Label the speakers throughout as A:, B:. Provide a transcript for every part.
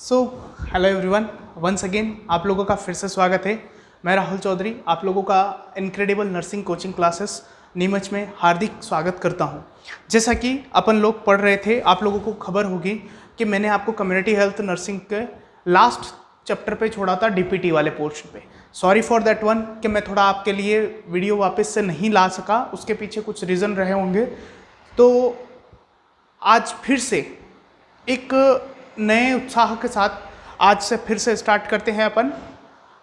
A: सो hello everyone, once again आप लोगों का फिर से स्वागत है। मैं राहुल चौधरी आप लोगों का incredible nursing coaching classes Neemuch में हार्दिक स्वागत करता हूं। जैसा कि अपन लोग पढ़ रहे थे, आप लोगों को खबर होगी कि मैंने आपको कम्युनिटी हेल्थ नर्सिंग के लास्ट चैप्टर पे छोड़ा था, डीपीटी वाले पोर्शन पे। सॉरी फॉर दैट वन कि मैं थोड़ा आपके लिए वीडियो वापस से नहीं ला सका, उसके पीछे कुछ रीज़न रहे होंगे। तो आज फिर से एक नए उत्साह के साथ आज से फिर से स्टार्ट करते हैं अपन।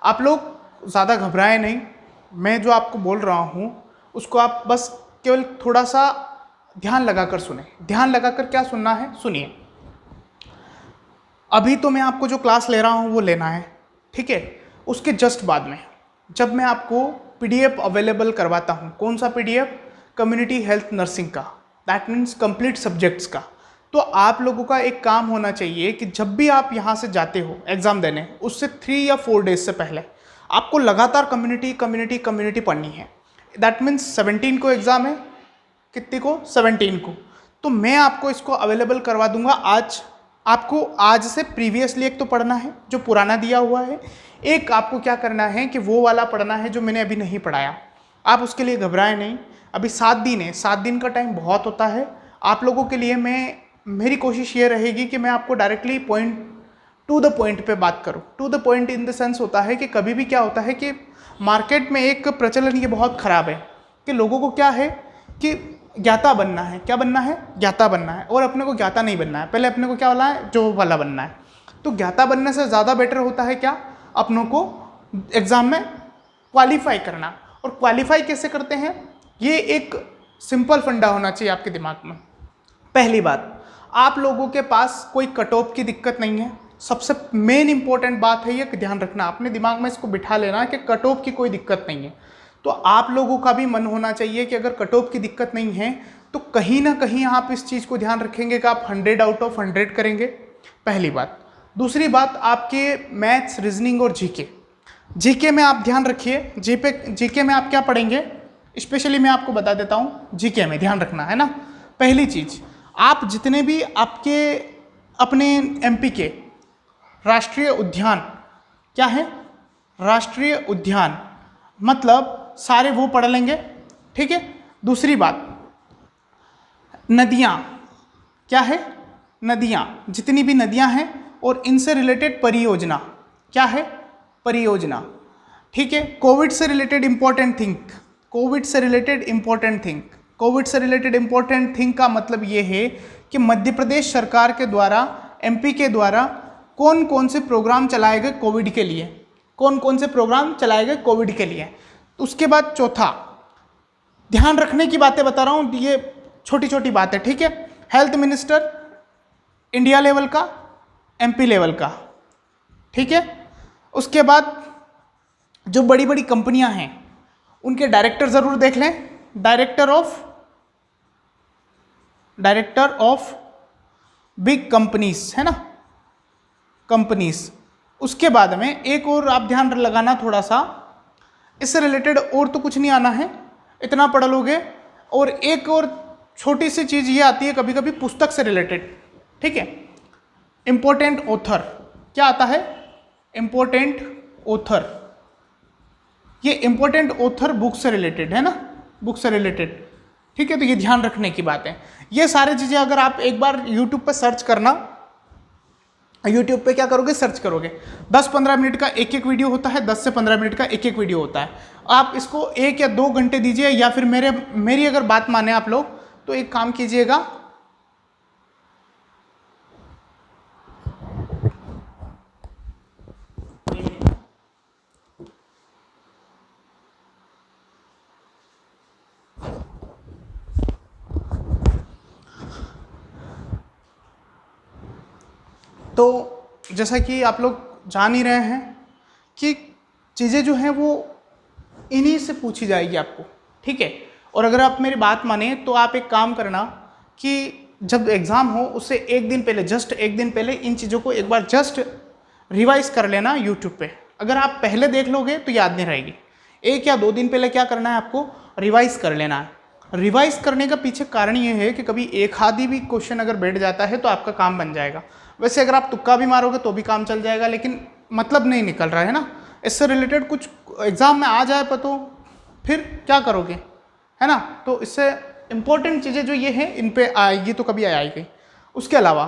A: आप लोग ज़्यादा घबराएं नहीं, मैं जो आपको बोल रहा हूँ उसको आप बस केवल थोड़ा सा ध्यान लगाकर सुने। ध्यान लगाकर क्या सुनना है, सुनिए। अभी तो मैं आपको जो क्लास ले रहा हूँ वो लेना है, ठीक है। उसके जस्ट बाद में जब मैं आपको पीडीएफ अवेलेबल करवाता हूँ, कौन सा पीडीएफ? कम्युनिटी हेल्थ नर्सिंग का, दैट मीन्स कंप्लीट सब्जेक्ट्स का। तो आप लोगों का एक काम होना चाहिए कि जब भी आप यहाँ से जाते हो एग्ज़ाम देने, उससे 3 या 4 डेज से पहले आपको लगातार कम्युनिटी पढ़नी है। दैट मीन्स 17 को एग्ज़ाम है, कितनी को? 17 को। तो मैं आपको इसको अवेलेबल करवा दूंगा आज। आपको आज से प्रीवियसली एक तो पढ़ना है जो पुराना दिया हुआ है, एक आपको क्या करना है कि वो वाला पढ़ना है जो मैंने अभी नहीं पढ़ाया। आप उसके लिए घबराएं नहीं, अभी 7 दिन है, 7 दिन का टाइम बहुत होता है आप लोगों के लिए। मेरी कोशिश ये रहेगी कि मैं आपको डायरेक्टली टू द पॉइंट पे बात करूं। To the point in the sense होता है कि कभी भी क्या होता है कि मार्केट में एक प्रचलन ये बहुत ख़राब है कि लोगों को क्या है कि ज्ञाता बनना है। क्या बनना है? ज्ञाता बनना है। और अपने को ज्ञाता नहीं बनना है, पहले अपने को क्या वाला है? जो वाला बनना है। तो ज्ञाता बनने से ज़्यादा बेटर होता है क्या? अपनों को एग्ज़ाम में क्वालिफाई करना। और क्वालिफाई कैसे करते हैं, ये एक सिंपल फंडा होना चाहिए आपके दिमाग में। पहली बात, आप लोगों के पास कोई कट ऑफ की दिक्कत नहीं है। सबसे मेन इंपॉर्टेंट बात है ये, ध्यान रखना, अपने दिमाग में इसको बिठा लेना कि कट ऑफ की कोई दिक्कत नहीं है। तो आप लोगों का भी मन होना चाहिए कि अगर कट ऑफ की दिक्कत नहीं है तो कहीं ना कहीं आप इस चीज़ को ध्यान रखेंगे कि आप 100 आउट ऑफ 100 करेंगे, पहली बात। दूसरी बात, आपके मैथ्स, रीजनिंग और जीके में आप ध्यान रखिए। जीके में आप क्या पढ़ेंगे, स्पेशली मैं आपको बता देता हूँ। जीके में ध्यान रखना है ना, पहली चीज़, आप जितने भी आपके अपने एमपी के राष्ट्रीय उद्यान, क्या है? राष्ट्रीय उद्यान, मतलब सारे वो पढ़ लेंगे, ठीक है। दूसरी बात, नदियाँ, क्या है? नदियाँ, जितनी भी नदियाँ हैं और इनसे रिलेटेड परियोजना, क्या है? परियोजना, ठीक है। कोविड से रिलेटेड इंपॉर्टेंट थिंग, कोविड से रिलेटेड इंपॉर्टेंट थिंग, कोविड से रिलेटेड इंपॉर्टेंट थिंग का मतलब ये है कि मध्य प्रदेश सरकार के द्वारा, एमपी के द्वारा कौन कौन से प्रोग्राम चलाए गए कोविड के लिए, कौन कौन से प्रोग्राम चलाए गए कोविड के लिए। उसके बाद चौथा, ध्यान रखने की बातें बता रहा हूँ, ये छोटी छोटी बातें, ठीक है। हेल्थ मिनिस्टर इंडिया लेवल का, एमपी लेवल का, ठीक है। उसके बाद जो बड़ी बड़ी कंपनियां हैं उनके डायरेक्टर ज़रूर देख लें, डायरेक्टर ऑफ बिग कंपनीज, है ना, कंपनीज। उसके बाद में एक और आप ध्यान लगाना थोड़ा सा, इससे रिलेटेड और तो कुछ नहीं आना है, इतना पढ़ लोगे। और एक और छोटी सी चीज़ ये आती है कभी कभी पुस्तक से रिलेटेड, ठीक है। इंपॉर्टेंट ऑथर, क्या आता है? इंपॉर्टेंट ऑथर, ये इंपॉर्टेंट ऑथर बुक से रिलेटेड है ना, बुक से रिलेटेड, ठीक है। तो ये ध्यान रखने की बात है। ये सारी चीज़ें अगर आप एक बार यूट्यूब पे सर्च करना, यूट्यूब पे क्या करोगे, सर्च करोगे, 10-15 मिनट का एक एक वीडियो होता है, 10 से 15 मिनट का एक एक वीडियो होता है। आप इसको 1 या 2 घंटे दीजिए, या फिर मेरी अगर बात माने आप लोग तो एक काम कीजिएगा, तो जैसा कि आप लोग जान ही रहे हैं कि चीज़ें जो हैं वो इन्हीं से पूछी जाएगी आपको, ठीक है। और अगर आप मेरी बात माने तो आप एक काम करना कि जब एग्ज़ाम हो उससे एक दिन पहले, जस्ट एक दिन पहले इन चीज़ों को एक बार जस्ट रिवाइज कर लेना यूट्यूब पे। अगर आप पहले देख लोगे तो याद नहीं रहेगी। 1 या 2 दिन पहले क्या करना है, आपको रिवाइज कर लेना है। रिवाइज करने का पीछे कारण ये है कि कभी एक आधी भी क्वेश्चन अगर बैठ जाता है तो आपका काम बन जाएगा। वैसे अगर आप तुक्का भी मारोगे तो भी काम चल जाएगा, लेकिन मतलब नहीं निकल रहा है ना, इससे रिलेटेड कुछ एग्जाम में आ जाए पता फिर क्या करोगे, है ना। तो इससे इंपॉर्टेंट चीज़ें जो ये हैं इन पे आएगी तो कभी आएगी। उसके अलावा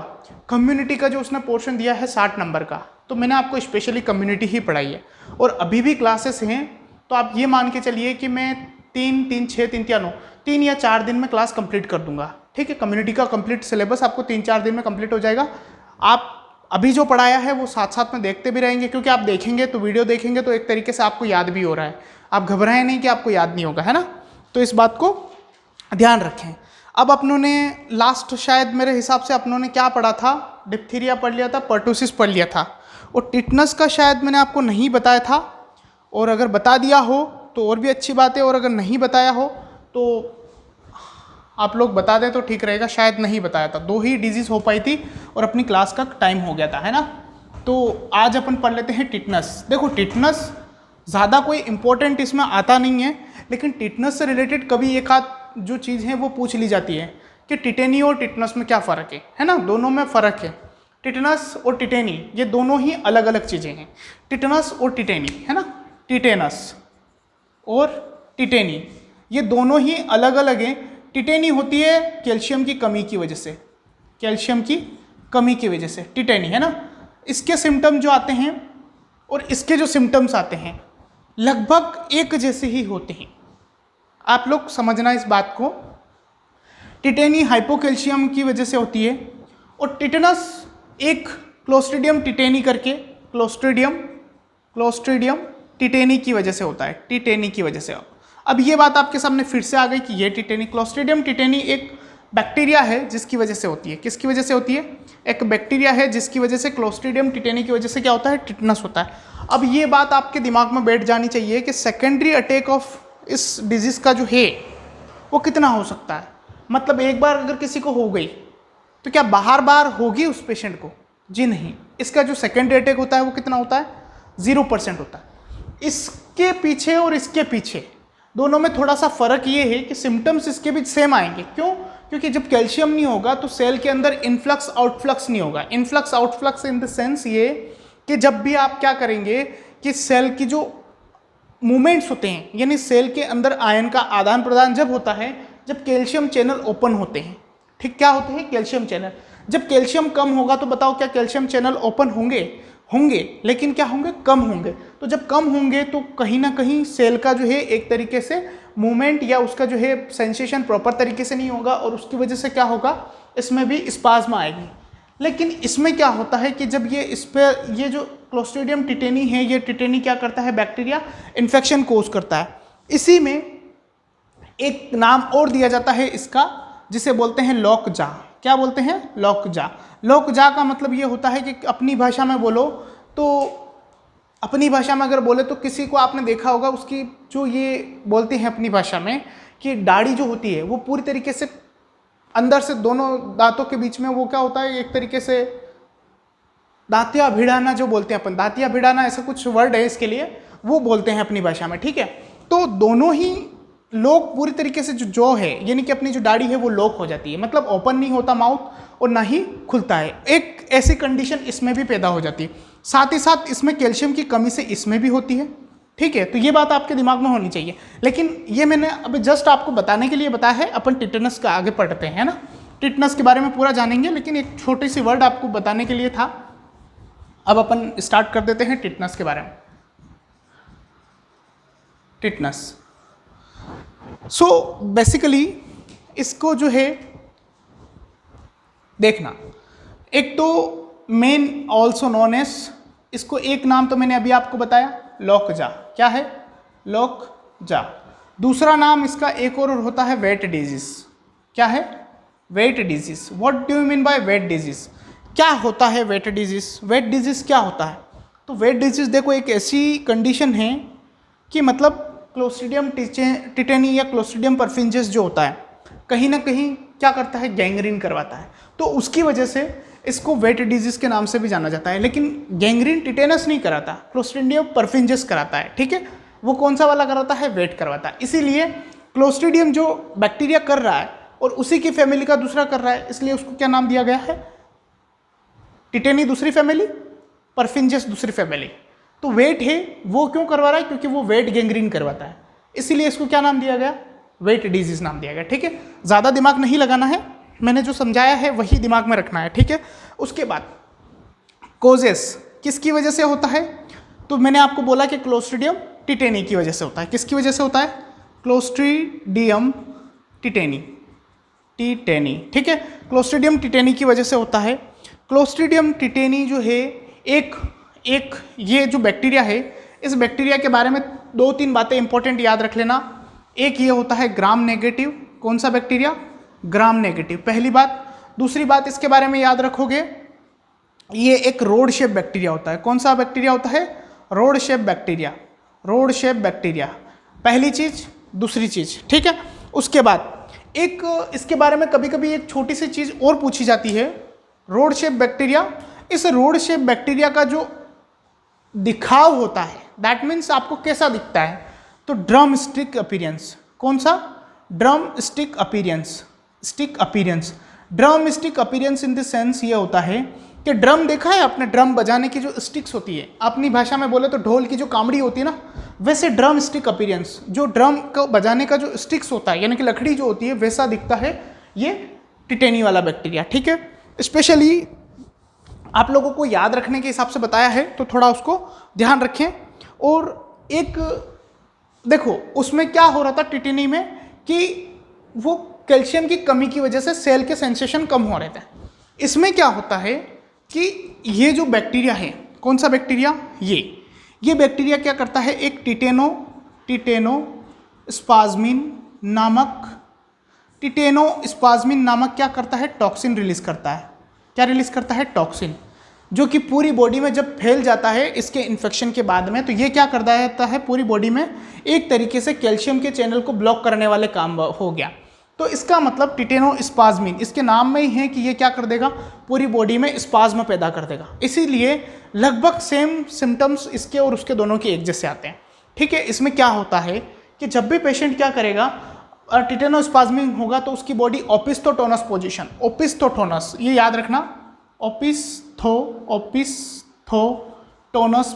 A: कम्युनिटी का जो उसने पोर्शन दिया है 60 नंबर का, तो मैंने आपको स्पेशली कम्युनिटी ही पढ़ाई है और अभी भी क्लासेस हैं, तो आप ये मान के चलिए कि मैं 3 या 4 दिन में क्लास कंप्लीट कर दूंगा, ठीक है। कम्युनिटी का कंप्लीट सिलेबस आपको 3-4 दिन में कंप्लीट हो जाएगा। आप अभी जो पढ़ाया है वो साथ साथ में देखते भी रहेंगे, क्योंकि आप देखेंगे तो वीडियो देखेंगे तो एक तरीके से आपको याद भी हो रहा है। आप घबराएं नहीं कि आपको याद नहीं होगा, है ना। तो इस बात को ध्यान रखें। अब अपनों ने लास्ट शायद मेरे हिसाब से अपनों ने क्या पढ़ा था, डिप्थीरिया पढ़ लिया था, पर्टूसिस पढ़ लिया था, और टिटनस का शायद मैंने आपको नहीं बताया था, और अगर बता दिया हो तो और भी अच्छी बात है, और अगर नहीं बताया हो तो आप लोग बता दें तो ठीक रहेगा। शायद नहीं बताया था, 2 ही डिजीज़ हो पाई थी और अपनी क्लास का टाइम हो गया था, है ना। तो आज अपन पढ़ लेते हैं टिटनस। देखो टिटनस ज़्यादा कोई इंपॉर्टेंट इसमें आता नहीं है, लेकिन टिटनस से रिलेटेड कभी एक आध जो चीज़ है वो पूछ ली जाती है कि टिटेनी और टिटनस में क्या फ़र्क है ना। दोनों में फ़र्क है। टिटनस और टिटेनी ये दोनों ही अलग अलग चीज़ें हैं। टिटनस और टिटेनी, है ना, टिटेनस और टिटेनी ये दोनों ही अलग अलग हैं। टिटेनी होती है कैल्शियम की कमी की वजह से, कैल्शियम की कमी की वजह से टिटेनी, है ना। इसके सिम्टम जो आते हैं और इसके जो सिम्टम्स आते हैं लगभग एक जैसे ही होते हैं। आप लोग समझना इस बात को। टिटेनी हाइपोकैल्शियम की वजह से होती है और टिटेनस एक क्लोस्ट्रीडियम टिटेनी करके क्लोस्ट्रीडियम टिटेनी की वजह से होता है, टिटेनी की वजह से। अब ये बात आपके सामने फिर से आ गई कि ये टिटेनी, क्लोस्ट्रीडियम टिटेनी एक बैक्टीरिया है जिसकी वजह से होती है। किसकी वजह से होती है? एक बैक्टीरिया है जिसकी वजह से क्लोस्ट्रीडियम टिटेनी की वजह से क्या होता है, टिटनस होता है। अब ये बात आपके दिमाग में बैठ जानी चाहिए कि सेकेंडरी अटैक ऑफ इस डिजीज़ का जो है वो कितना हो सकता है। मतलब एक बार अगर किसी को हो गई तो क्या बार बार होगी उस पेशेंट को? जी नहीं। इसका जो सेकेंडरी अटैक होता है वो कितना होता है? 0% होता है। इसके पीछे और इसके पीछे दोनों में थोड़ा सा फर्क ये है कि सिम्टम्स इसके भी सेम आएंगे। क्यों? क्योंकि जब कैल्शियम नहीं होगा तो सेल के अंदर इनफ्लक्स आउटफ्लक्स नहीं होगा। Influx outflux in the sense ये कि जब भी आप क्या करेंगे कि सेल की जो मूवमेंट्स होते हैं, यानी सेल के अंदर आयन का आदान प्रदान जब होता है जब कैल्शियम चैनल ओपन होते हैं। ठीक, क्या होते हैं? Calcium channel. जब कैल्शियम कम होगा तो बताओ क्या कैल्शियम चैनल ओपन होंगे? लेकिन क्या होंगे? कम होंगे। तो जब कम होंगे तो कहीं ना कहीं सेल का जो है एक तरीके से मूवमेंट या उसका जो है सेंसेशन प्रॉपर तरीके से नहीं होगा और उसकी वजह से क्या होगा, इसमें भी स्पाज्म आएगी। लेकिन इसमें क्या होता है कि जब ये इस पर ये जो क्लोस्ट्रीडियम टिटेनी है, ये टिटेनी क्या करता है, बैक्टीरिया इन्फेक्शन कोज करता है। इसी में एक नाम और दिया जाता है इसका जिसे बोलते हैं लॉकजा। क्या बोलते हैं? लॉकजा। लॉकजा का मतलब ये होता है कि अपनी भाषा में बोलो तो, अपनी भाषा में अगर बोले तो किसी को आपने देखा होगा उसकी जो ये बोलते हैं अपनी भाषा में कि दाढ़ी जो होती है वो पूरी तरीके से अंदर से दोनों दांतों के बीच में वो क्या होता है, एक तरीके से दांतिया भिड़ाना जो बोलते हैं अपन, दांतिया भिड़ाना ऐसा कुछ वर्ड है इसके लिए, वो बोलते हैं अपनी भाषा में। ठीक है, तो दोनों ही लॉक पूरी तरीके से जो है यानी कि अपनी जो दाढ़ी है वो लॉक हो जाती है, मतलब ओपन नहीं होता माउथ और ना ही खुलता है। एक ऐसी कंडीशन इसमें भी पैदा हो जाती है। साथ ही साथ इसमें कैल्शियम की कमी से इसमें भी होती है। ठीक है, तो ये बात आपके दिमाग में होनी चाहिए। लेकिन ये मैंने अभी जस्ट आपको बताने के लिए बताया है। अपन टिटेनस का आगे पढ़ते हैं ना, टिटेनस के बारे में पूरा जानेंगे, लेकिन एक छोटी सी वर्ड आपको बताने के लिए था। अब अपन स्टार्ट कर देते हैं टिटेनस के बारे में। टिटेनस सो बेसिकली इसको जो है देखना, एक तो मेन ऑल्सो नोन एज, इसको एक नाम तो मैंने अभी आपको बताया, लॉकजा। क्या है? लॉकजा। दूसरा नाम इसका एक और होता है वेट डिजीज। क्या है? Wet disease. What do you mean by wet disease? क्या होता है वेट डिजीज? वेट डिजीज क्या होता है? तो वेट डिजीज देखो एक ऐसी कंडीशन है कि मतलब क्लोस्ट्रीडियम टिटेनी या क्लोस्ट्रीडियम परफिंजेस जो होता है कहीं ना कहीं क्या करता है, गैंग्रीन करवाता है। तो उसकी वजह से इसको वेट डिजीज के नाम से भी जाना जाता है। लेकिन गैंग्रीन टिटेनस नहीं कराता, क्लोस्ट्रीडियम परफिंजेस कराता है। ठीक है, वो कौन सा वाला कराता है? वेट करवाता है। इसीलिए क्लोस्ट्रीडियम जो बैक्टीरिया कर रहा है और उसी की फैमिली का दूसरा कर रहा है, इसलिए उसको क्या नाम दिया गया है? टिटेनी दूसरी फैमिली, परफिंजस दूसरी फैमिली। तो वेट है वो क्यों करवा रहा है? क्योंकि वो वेट गैंग्रीन करवाता है, इसीलिए इसको क्या नाम दिया गया? वेट डिजीज नाम दिया गया। ठीक है, ज़्यादा दिमाग नहीं लगाना है, मैंने जो समझाया है वही दिमाग में रखना है। ठीक है, उसके बाद कोजेस किसकी वजह से होता है? तो मैंने आपको बोला कि क्लोस्ट्रीडियम टिटेनी की वजह से होता है। किसकी वजह से होता है? Clostridium tetani, tetani. ठीक है, क्लोस्ट्रीडियम टिटेनी की वजह से होता है। क्लोस्ट्रीडियम टिटेनी जो है एक ये जो बैक्टीरिया है, इस बैक्टीरिया के बारे में 2-3 बातें इंपॉर्टेंट याद रख लेना। एक ये होता है ग्राम नेगेटिव। कौन सा बैक्टीरिया? ग्राम नेगेटिव, पहली बात। दूसरी बात इसके बारे में याद रखोगे, ये एक रोड शेप बैक्टीरिया होता है। कौन सा बैक्टीरिया होता है? Rod shape bacteria, rod shape bacteria, पहली चीज। दूसरी चीज, ठीक है। उसके बाद एक इसके बारे में कभी कभी एक छोटी सी चीज और पूछी जाती है, रोड शेप बैक्टीरिया। इस रोड शेप बैक्टीरिया का जो दिखाव होता है, दैट मीन्स आपको कैसा दिखता है? तो ड्रम स्टिक अपीयरेंस। कौन सा? Drum stick appearance, stick appearance. Drum stick appearance in the sense ये होता है कि ड्रम देखा है आपने, ड्रम बजाने की जो स्टिक्स होती है, अपनी भाषा में बोले तो ढोल की जो कामड़ी होती है ना, वैसे ड्रम स्टिक अपीयरेंस, जो ड्रम को बजाने का जो स्टिक्स होता है यानी कि लकड़ी जो होती है, वैसा दिखता है ये टिटेनी वाला बैक्टीरिया। ठीक है, स्पेशली आप लोगों को याद रखने के हिसाब से बताया है तो थोड़ा उसको ध्यान रखें। और एक देखो उसमें क्या हो रहा था टिटेनी में कि वो कैल्शियम की कमी की वजह से सेल के सेंसेशन कम हो रहे थे। इसमें क्या होता है कि ये जो बैक्टीरिया है, कौन सा बैक्टीरिया? ये बैक्टीरिया क्या करता है? एक टिटेनोस्पाज्मिन नामक क्या करता है? टॉक्सिन रिलीज करता है। क्या रिलीज करता है? टॉक्सिन, जो कि पूरी बॉडी में जब फैल जाता है इसके इन्फेक्शन के बाद में, तो ये क्या कर देता है? पूरी बॉडी में एक तरीके से कैल्शियम के चैनल को ब्लॉक करने वाले काम हो गया। तो इसका मतलब टिटेनोस्पाज्मिन, इसके नाम में ही है कि ये क्या कर देगा? पूरी बॉडी में स्पाज्म पैदा कर देगा। इसीलिए लगभग सेम सिम्टम्स इसके और उसके दोनों के एक जैसे आते हैं। ठीक है, इसमें क्या होता है कि जब भी पेशेंट क्या करेगा, टिटेनोस्पाज्मिन होगा तो उसकी बॉडी ओपिस्थोटोनस पोजीशन, ओपिस्थोटोनस ये याद रखना, opisthotonos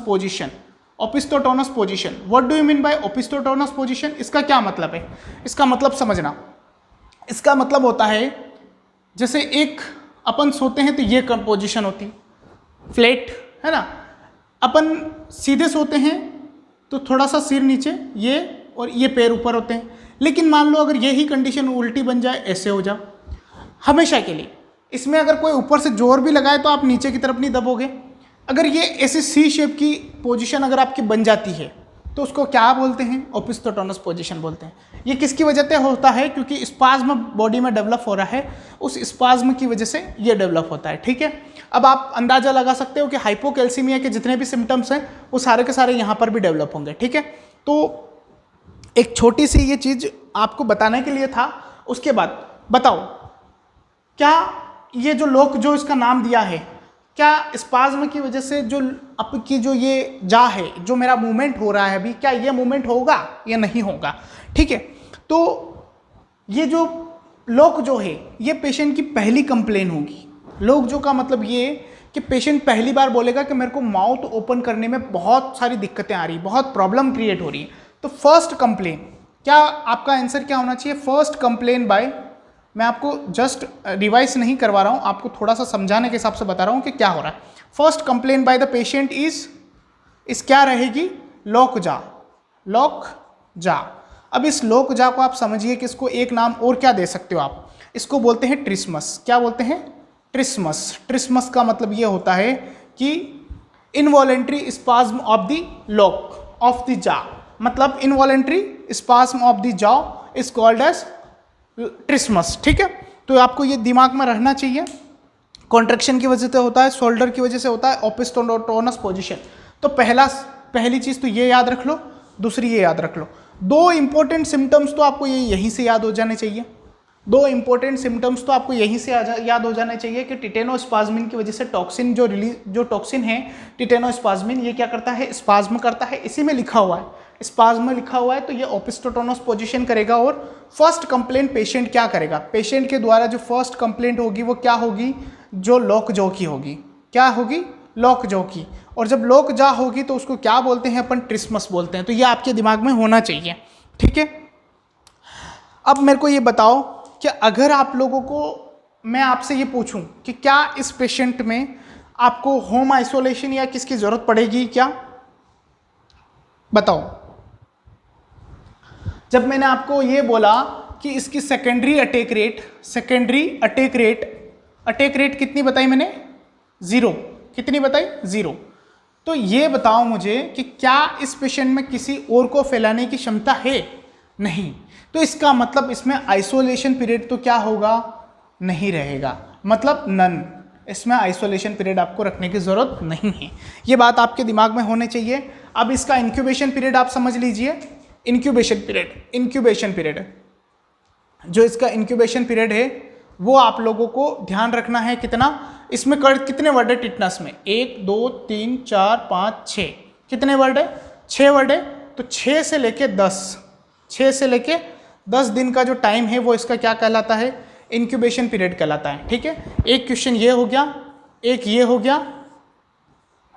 A: position, opisthotonos position. What do you mean by opisthotonos position? इसका क्या मतलब है? इसका मतलब समझना, इसका मतलब होता है जैसे एक अपन सोते हैं तो ये पोजीशन होती फ्लैट है ना, अपन सीधे सोते हैं तो थोड़ा सा सिर नीचे, ये और ये पैर ऊपर होते हैं। लेकिन मान लो अगर यही कंडीशन उल्टी बन जाए, ऐसे हो जाओ हमेशा के लिए, इसमें अगर कोई ऊपर से जोर भी लगाए तो आप नीचे की तरफ नहीं दबोगे। अगर ये ऐसी सी शेप की पोजीशन अगर आपकी बन जाती है तो उसको क्या बोलते हैं? ओपिस्थोटोनस पोजीशन बोलते हैं। ये किसकी वजह से होता है? क्योंकि स्पाज्म बॉडी में डेवलप हो रहा है, उस स्पाज्म की वजह से ये डेवलप होता है। ठीक है, अब आप अंदाजा लगा सकते हो कि हाइपोकैल्सीमिया के जितने भी सिम्टम्स हैं वो सारे के सारे यहाँ पर भी डेवलप होंगे। ठीक है, तो एक छोटी सी ये चीज़ आपको बताने के लिए था। उसके बाद बताओ, क्या ये जो लोक जो इसका नाम दिया है, क्या स्पाज्म की वजह से जो आपकी जो ये जा है, जो मेरा मूवमेंट हो रहा है अभी, क्या ये मूवमेंट होगा या नहीं होगा? ठीक है, तो ये जो लोक जो है ये पेशेंट की पहली कंप्लेन होगी। लोक जो का मतलब ये कि पेशेंट पहली बार बोलेगा कि मेरे को माउथ ओपन करने में बहुत सारी दिक्कतें आ रही, बहुत प्रॉब्लम क्रिएट हो रही है। तो फर्स्ट कंप्लेन, क्या आपका आंसर क्या होना चाहिए? फर्स्ट कंप्लेन बाय, मैं आपको जस्ट रिवाइज नहीं करवा रहा हूँ, आपको थोड़ा सा समझाने के हिसाब से बता रहा हूँ कि क्या हो रहा है। First complain by the patient इस क्या रहेगी? लॉक जा, लॉक जा। अब इस लॉक जा को आप समझिए कि इसको एक नाम और क्या दे सकते हो आप? इसको बोलते हैं ट्रिस्मस। क्या बोलते हैं? ट्रिस्मस। ट्रिस्मस का मतलब ये होता है कि involuntary spasm of the lock of the jaw, मतलब involuntary spasm of the jaw is called as trismus. ठीक है, तो आपको ये दिमाग में रहना चाहिए। कॉन्ट्रैक्शन की वजह से होता है, शोल्डर की वजह से होता है, ओपिस्थोटोनस पोजीशन। तो पहली चीज़ तो ये याद रख लो, दूसरी ये याद रख लो। दो इंपॉर्टेंट सिम्टम्स तो आपको ये यहीं से याद हो जाने चाहिए। दो इंपॉर्टेंट सिम्टम्स तो आपको यहीं से याद हो जाने चाहिए कि टिटेनोस्पाज्मिन की वजह से टॉक्सिन जो टॉक्सिन है टिटेनोस्पाज्मिन, ये क्या करता है, स्पाज्म करता है। इसी में लिखा हुआ है, स्पाज्म लिखा हुआ है, तो ये ओपिस्टोटोनस पोजीशन करेगा। और फर्स्ट कंप्लेंट पेशेंट क्या करेगा, पेशेंट के द्वारा जो फर्स्ट कंप्लेंट होगी वो क्या होगी, जो लॉक जॉ की होगी। क्या होगी, लॉक जॉ की। और जब लॉक जॉ होगी तो उसको क्या बोलते हैं अपन, ट्रिस्मस बोलते हैं। तो ये आपके दिमाग में होना चाहिए, ठीक है। अब मेरे को ये बताओ कि अगर आप लोगों को मैं आपसे ये पूछूं कि क्या इस पेशेंट में आपको होम आइसोलेशन या किसकी ज़रूरत पड़ेगी, क्या बताओ। जब मैंने आपको ये बोला कि इसकी सेकेंडरी अटैक रेट कितनी बताई मैंने, 0। कितनी बताई, 0। तो ये बताओ मुझे कि क्या इस पेशेंट में किसी और को फैलाने की क्षमता है, नहीं। तो इसका मतलब इसमें आइसोलेशन पीरियड तो क्या होगा, नहीं रहेगा, मतलब नन। इसमें आइसोलेशन पीरियड आपको रखने की ज़रूरत नहीं है, ये बात आपके दिमाग में होने चाहिए। अब इसका इंक्यूबेशन पीरियड आप समझ लीजिए। इंक्यूबेशन पीरियड जो इसका इंक्यूबेशन पीरियड है वो आप लोगों को ध्यान रखना है। कितना, इसमें कितने वर्ड है टिटनस में, 1 2 3 4 5 6, कितने वर्ड है, 6 वर्ड है। तो 6 से लेके 10 दिन का जो टाइम है वो इसका क्या कहलाता है, इंक्यूबेशन पीरियड कहलाता है, ठीक है। एक क्वेश्चन ये हो गया, एक ये हो गया,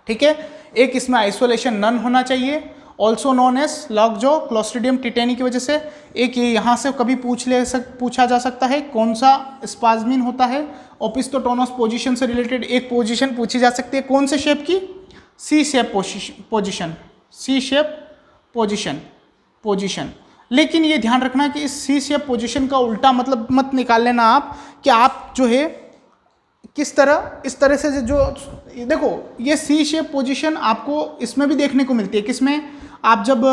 A: ठीक है। एक इसमें आइसोलेशन नन होना चाहिए, also known as lockjaw Clostridium tetani की वजह से। एक ये यहाँ से कभी पूछा जा सकता है कौन सा स्पाज्मिन होता है, ओपिस्टोटोनस पोजीशन से रिलेटेड एक पोजीशन पूछी जा सकती है, कौन से शेप की, सी शेप पोजीशन। लेकिन ये ध्यान रखना कि इस सी शेप पोजीशन का उल्टा मतलब मत निकाल लेना आप, कि आप जो है किस तरह, इस तरह से जो देखो ये सी शेप पोजीशन आपको इसमें भी देखने को मिलती है। किसमें, आप जब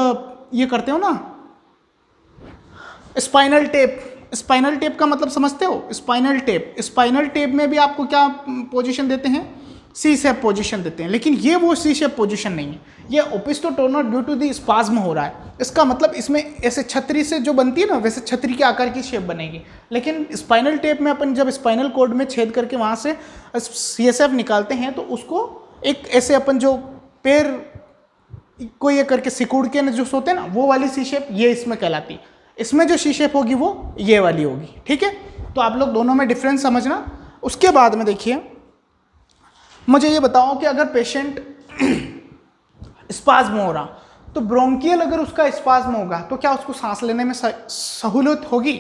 A: ये करते हो ना स्पाइनल टेप का मतलब समझते हो, स्पाइनल टेप में भी आपको क्या पोजीशन देते हैं, सी शेप पोजीशन देते हैं। लेकिन ये वो सी शेप पोजीशन नहीं है, ये ओपिस्टोटोनस ड्यू टू द स्पाज्म हो रहा है। इसका मतलब इसमें ऐसे छतरी से जो बनती है ना, वैसे छतरी के आकार की शेप बनेगी। लेकिन स्पाइनल टेप में अपन जब स्पाइनल कॉर्ड में छेद करके वहाँ से CSF निकालते हैं तो उसको एक ऐसे अपन जो पैर को ये करके सिकुड़ के जो सोते हैं ना, वो वाली सी शेप ये इसमें कहलाती है। इसमें जो सी शेप होगी वो ये वाली होगी, ठीक है। तो आप लोग दोनों में डिफरेंस समझना। उसके बाद में देखिए, मुझे ये बताओ कि अगर पेशेंट स्पाज्म हो रहा, तो ब्रोंकियल अगर उसका स्पाज्म होगा तो क्या उसको सांस लेने में सहूलियत होगी,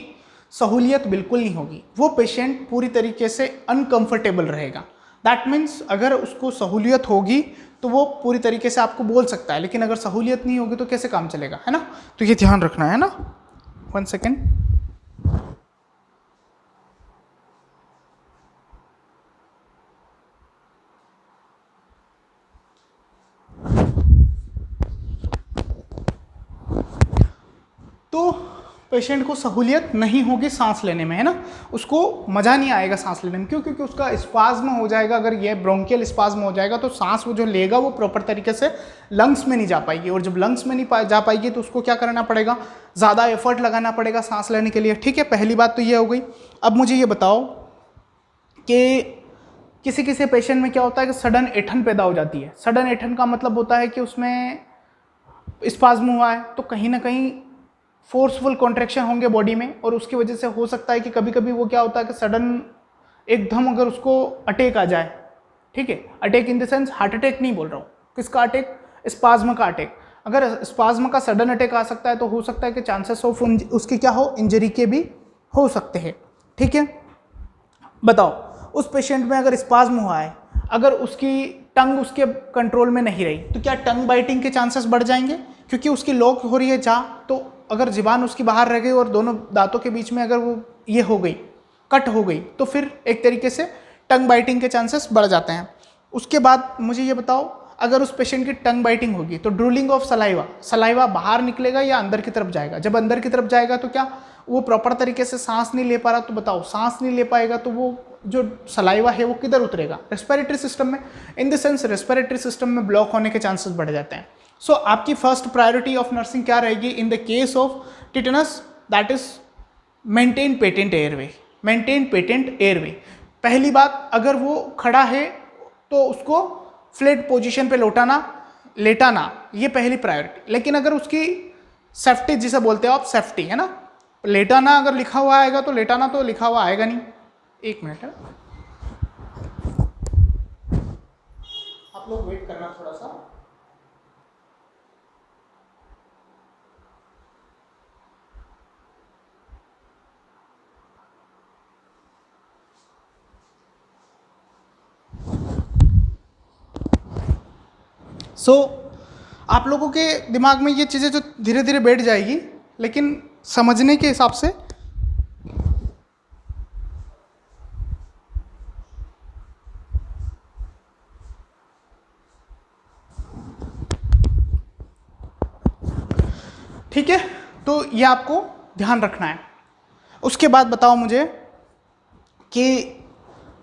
A: सहूलियत बिल्कुल नहीं होगी। वो पेशेंट पूरी तरीके से अनकंफर्टेबल रहेगा। दैट मीन्स अगर उसको सहूलियत होगी तो वो पूरी तरीके से आपको बोल सकता है, लेकिन अगर सहूलियत नहीं होगी तो कैसे काम चलेगा, है ना। तो ये ध्यान रखना है ना। 1 सेकेंड। तो पेशेंट को सहूलियत नहीं होगी सांस लेने में, है ना, उसको मज़ा नहीं आएगा सांस लेने में। क्यों, क्योंकि उसका स्पाज्म हो जाएगा। अगर ये ब्रोंकियल स्पाज्म हो जाएगा तो सांस वो जो लेगा वो प्रॉपर तरीके से लंग्स में नहीं जा पाएगी, और जब लंग्स में नहीं जा पाएगी तो उसको क्या करना पड़ेगा, ज़्यादा एफर्ट लगाना पड़ेगा सांस लेने के लिए, ठीक है। पहली बात तो ये हो गई। अब मुझे ये बताओ कि किसी किसी पेशेंट में क्या होता है कि सडन ऐंठन पैदा हो जाती है। सडन ऐंठन का मतलब होता है कि उसमें स्पाज्म हुआ है तो कहीं ना कहीं फोर्सफुल कॉन्ट्रैक्शन होंगे बॉडी में, और उसकी वजह से हो सकता है कि कभी कभी वो क्या होता है कि सडन एकदम अगर उसको अटैक आ जाए, ठीक है। Attack in the sense heart attack नहीं बोल रहा हूँ, किसका अटैक, स्पाज्म का अटैक। अगर स्पाज्म का सडन अटैक आ सकता है तो हो सकता है कि चांसेस ऑफ उसके क्या हो, इंजरी के भी हो सकते हैं, ठीक है। बताओ उस पेशेंट में अगर स्पाज्म हुआ है, अगर उसकी टंग उसके कंट्रोल में नहीं रही तो क्या टंग बाइटिंग के चांसेस बढ़ जाएंगे, क्योंकि उसकी लॉक हो रही है जा, तो अगर ज़ुबान उसकी बाहर रह गई और दोनों दांतों के बीच में अगर वो ये हो गई, कट हो गई, तो फिर एक तरीके से टंग बाइटिंग के चांसेस बढ़ जाते हैं। उसके बाद मुझे ये बताओ, अगर उस पेशेंट की टंग बाइटिंग होगी तो ड्रूलिंग ऑफ सलाइवा बाहर निकलेगा या अंदर की तरफ जाएगा। जब अंदर की तरफ जाएगा तो क्या वो प्रॉपर तरीके से सांस नहीं ले पा रहा, तो बताओ सांस नहीं ले पाएगा तो वो जो सलाइवा है वो किधर उतरेगा, रेस्पिरेटरी सिस्टम में। इन द सेंस रेस्पिरेटरी सिस्टम में ब्लॉक होने के चांसेस बढ़ जाते हैं। सो आपकी फर्स्ट प्रायोरिटी ऑफ नर्सिंग क्या रहेगी in the case of tetanus, that is maintain patent airway, maintain patent airway. पहली बात, अगर वो खड़ा है तो उसको फ्लैट पोजीशन पे लेटाना, ये पहली प्रायोरिटी। लेकिन अगर उसकी सेफ्टी जिसे बोलते हो आप, सेफ्टी है ना, लेटाना अगर लिखा हुआ आएगा तो लेटाना तो लिखा हुआ आएगा नहीं। एक मिनट है, आप लोग वेट करना थोड़ा सा। आप लोगों के दिमाग में ये चीज़ें जो धीरे धीरे बैठ जाएगी, लेकिन समझने के हिसाब से ठीक है, तो ये आपको ध्यान रखना है। उसके बाद बताओ मुझे कि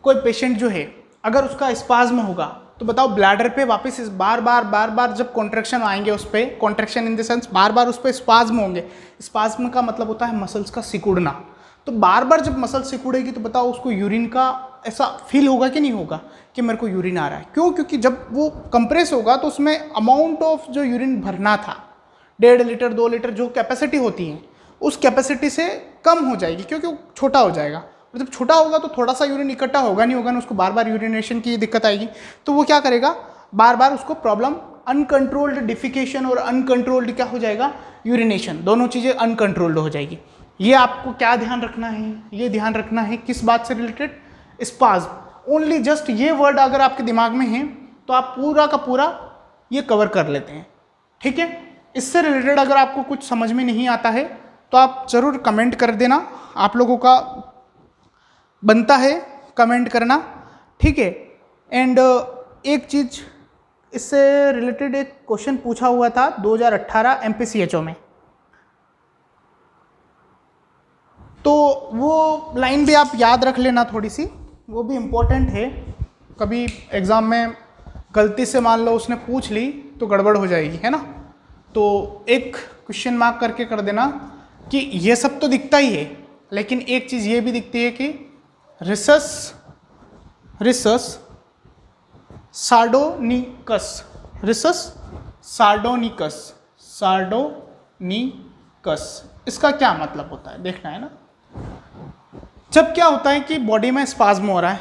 A: कोई पेशेंट जो है अगर उसका स्पाज्म होगा तो बताओ ब्लैडर पे वापस बार बार जब कॉन्ट्रैक्शन आएंगे, उस पर कॉन्ट्रैक्शन इन द सेंस बार बार उस पर स्पाज्म होंगे। स्पाज्म का मतलब होता है मसल्स का सिकुड़ना। तो बार बार जब मसल सिकुड़ेगी तो बताओ उसको यूरिन का ऐसा फील होगा कि नहीं होगा कि मेरे को यूरिन आ रहा है। क्यों? क्योंकि जब वो कंप्रेस होगा तो उसमें अमाउंट ऑफ जो यूरिन भरना था 1.5 लीटर 2 लीटर जो कैपेसिटी होती है, उस कैपेसिटी से कम हो जाएगी, क्योंकि वो छोटा हो जाएगा। और जब छोटा होगा तो थोड़ा सा यूरिन इकट्ठा होगा नहीं होगा ना, उसको बार बार यूरिनेशन की दिक्कत आएगी। तो वो क्या करेगा, बार बार उसको प्रॉब्लम, अनकंट्रोल्ड डिफिकेशन और अनकंट्रोल्ड क्या हो जाएगा, यूरिनेशन, दोनों चीज़ें अनकंट्रोल्ड हो जाएगी। ये आपको क्या ध्यान रखना है, ये ध्यान रखना है किस बात से रिलेटेड, स्पाज्म। ओनली जस्ट ये वर्ड अगर आपके दिमाग में है तो आप पूरा का पूरा ये कवर कर लेते हैं। ठीक है, इससे रिलेटेड अगर आपको कुछ समझ में नहीं आता है तो आप ज़रूर कमेंट कर देना, आप लोगों का बनता है कमेंट करना। ठीक है, एंड एक चीज़ इससे रिलेटेड, एक क्वेश्चन पूछा हुआ था 2018 MPCHO में, तो वो लाइन भी आप याद रख लेना थोड़ी सी, वो भी इम्पोर्टेंट है। कभी एग्ज़ाम में गलती से मान लो उसने पूछ ली तो गड़बड़ हो जाएगी, है ना। तो एक क्वेश्चन मार्क करके कर देना कि ये सब तो दिखता ही है, लेकिन एक चीज़ ये भी दिखती है कि रिसस सार्डोनिकस, रिसस सार्डोनिकस, इसका क्या मतलब होता है देखना है ना। जब क्या होता है कि बॉडी में स्पाज्म हो रहा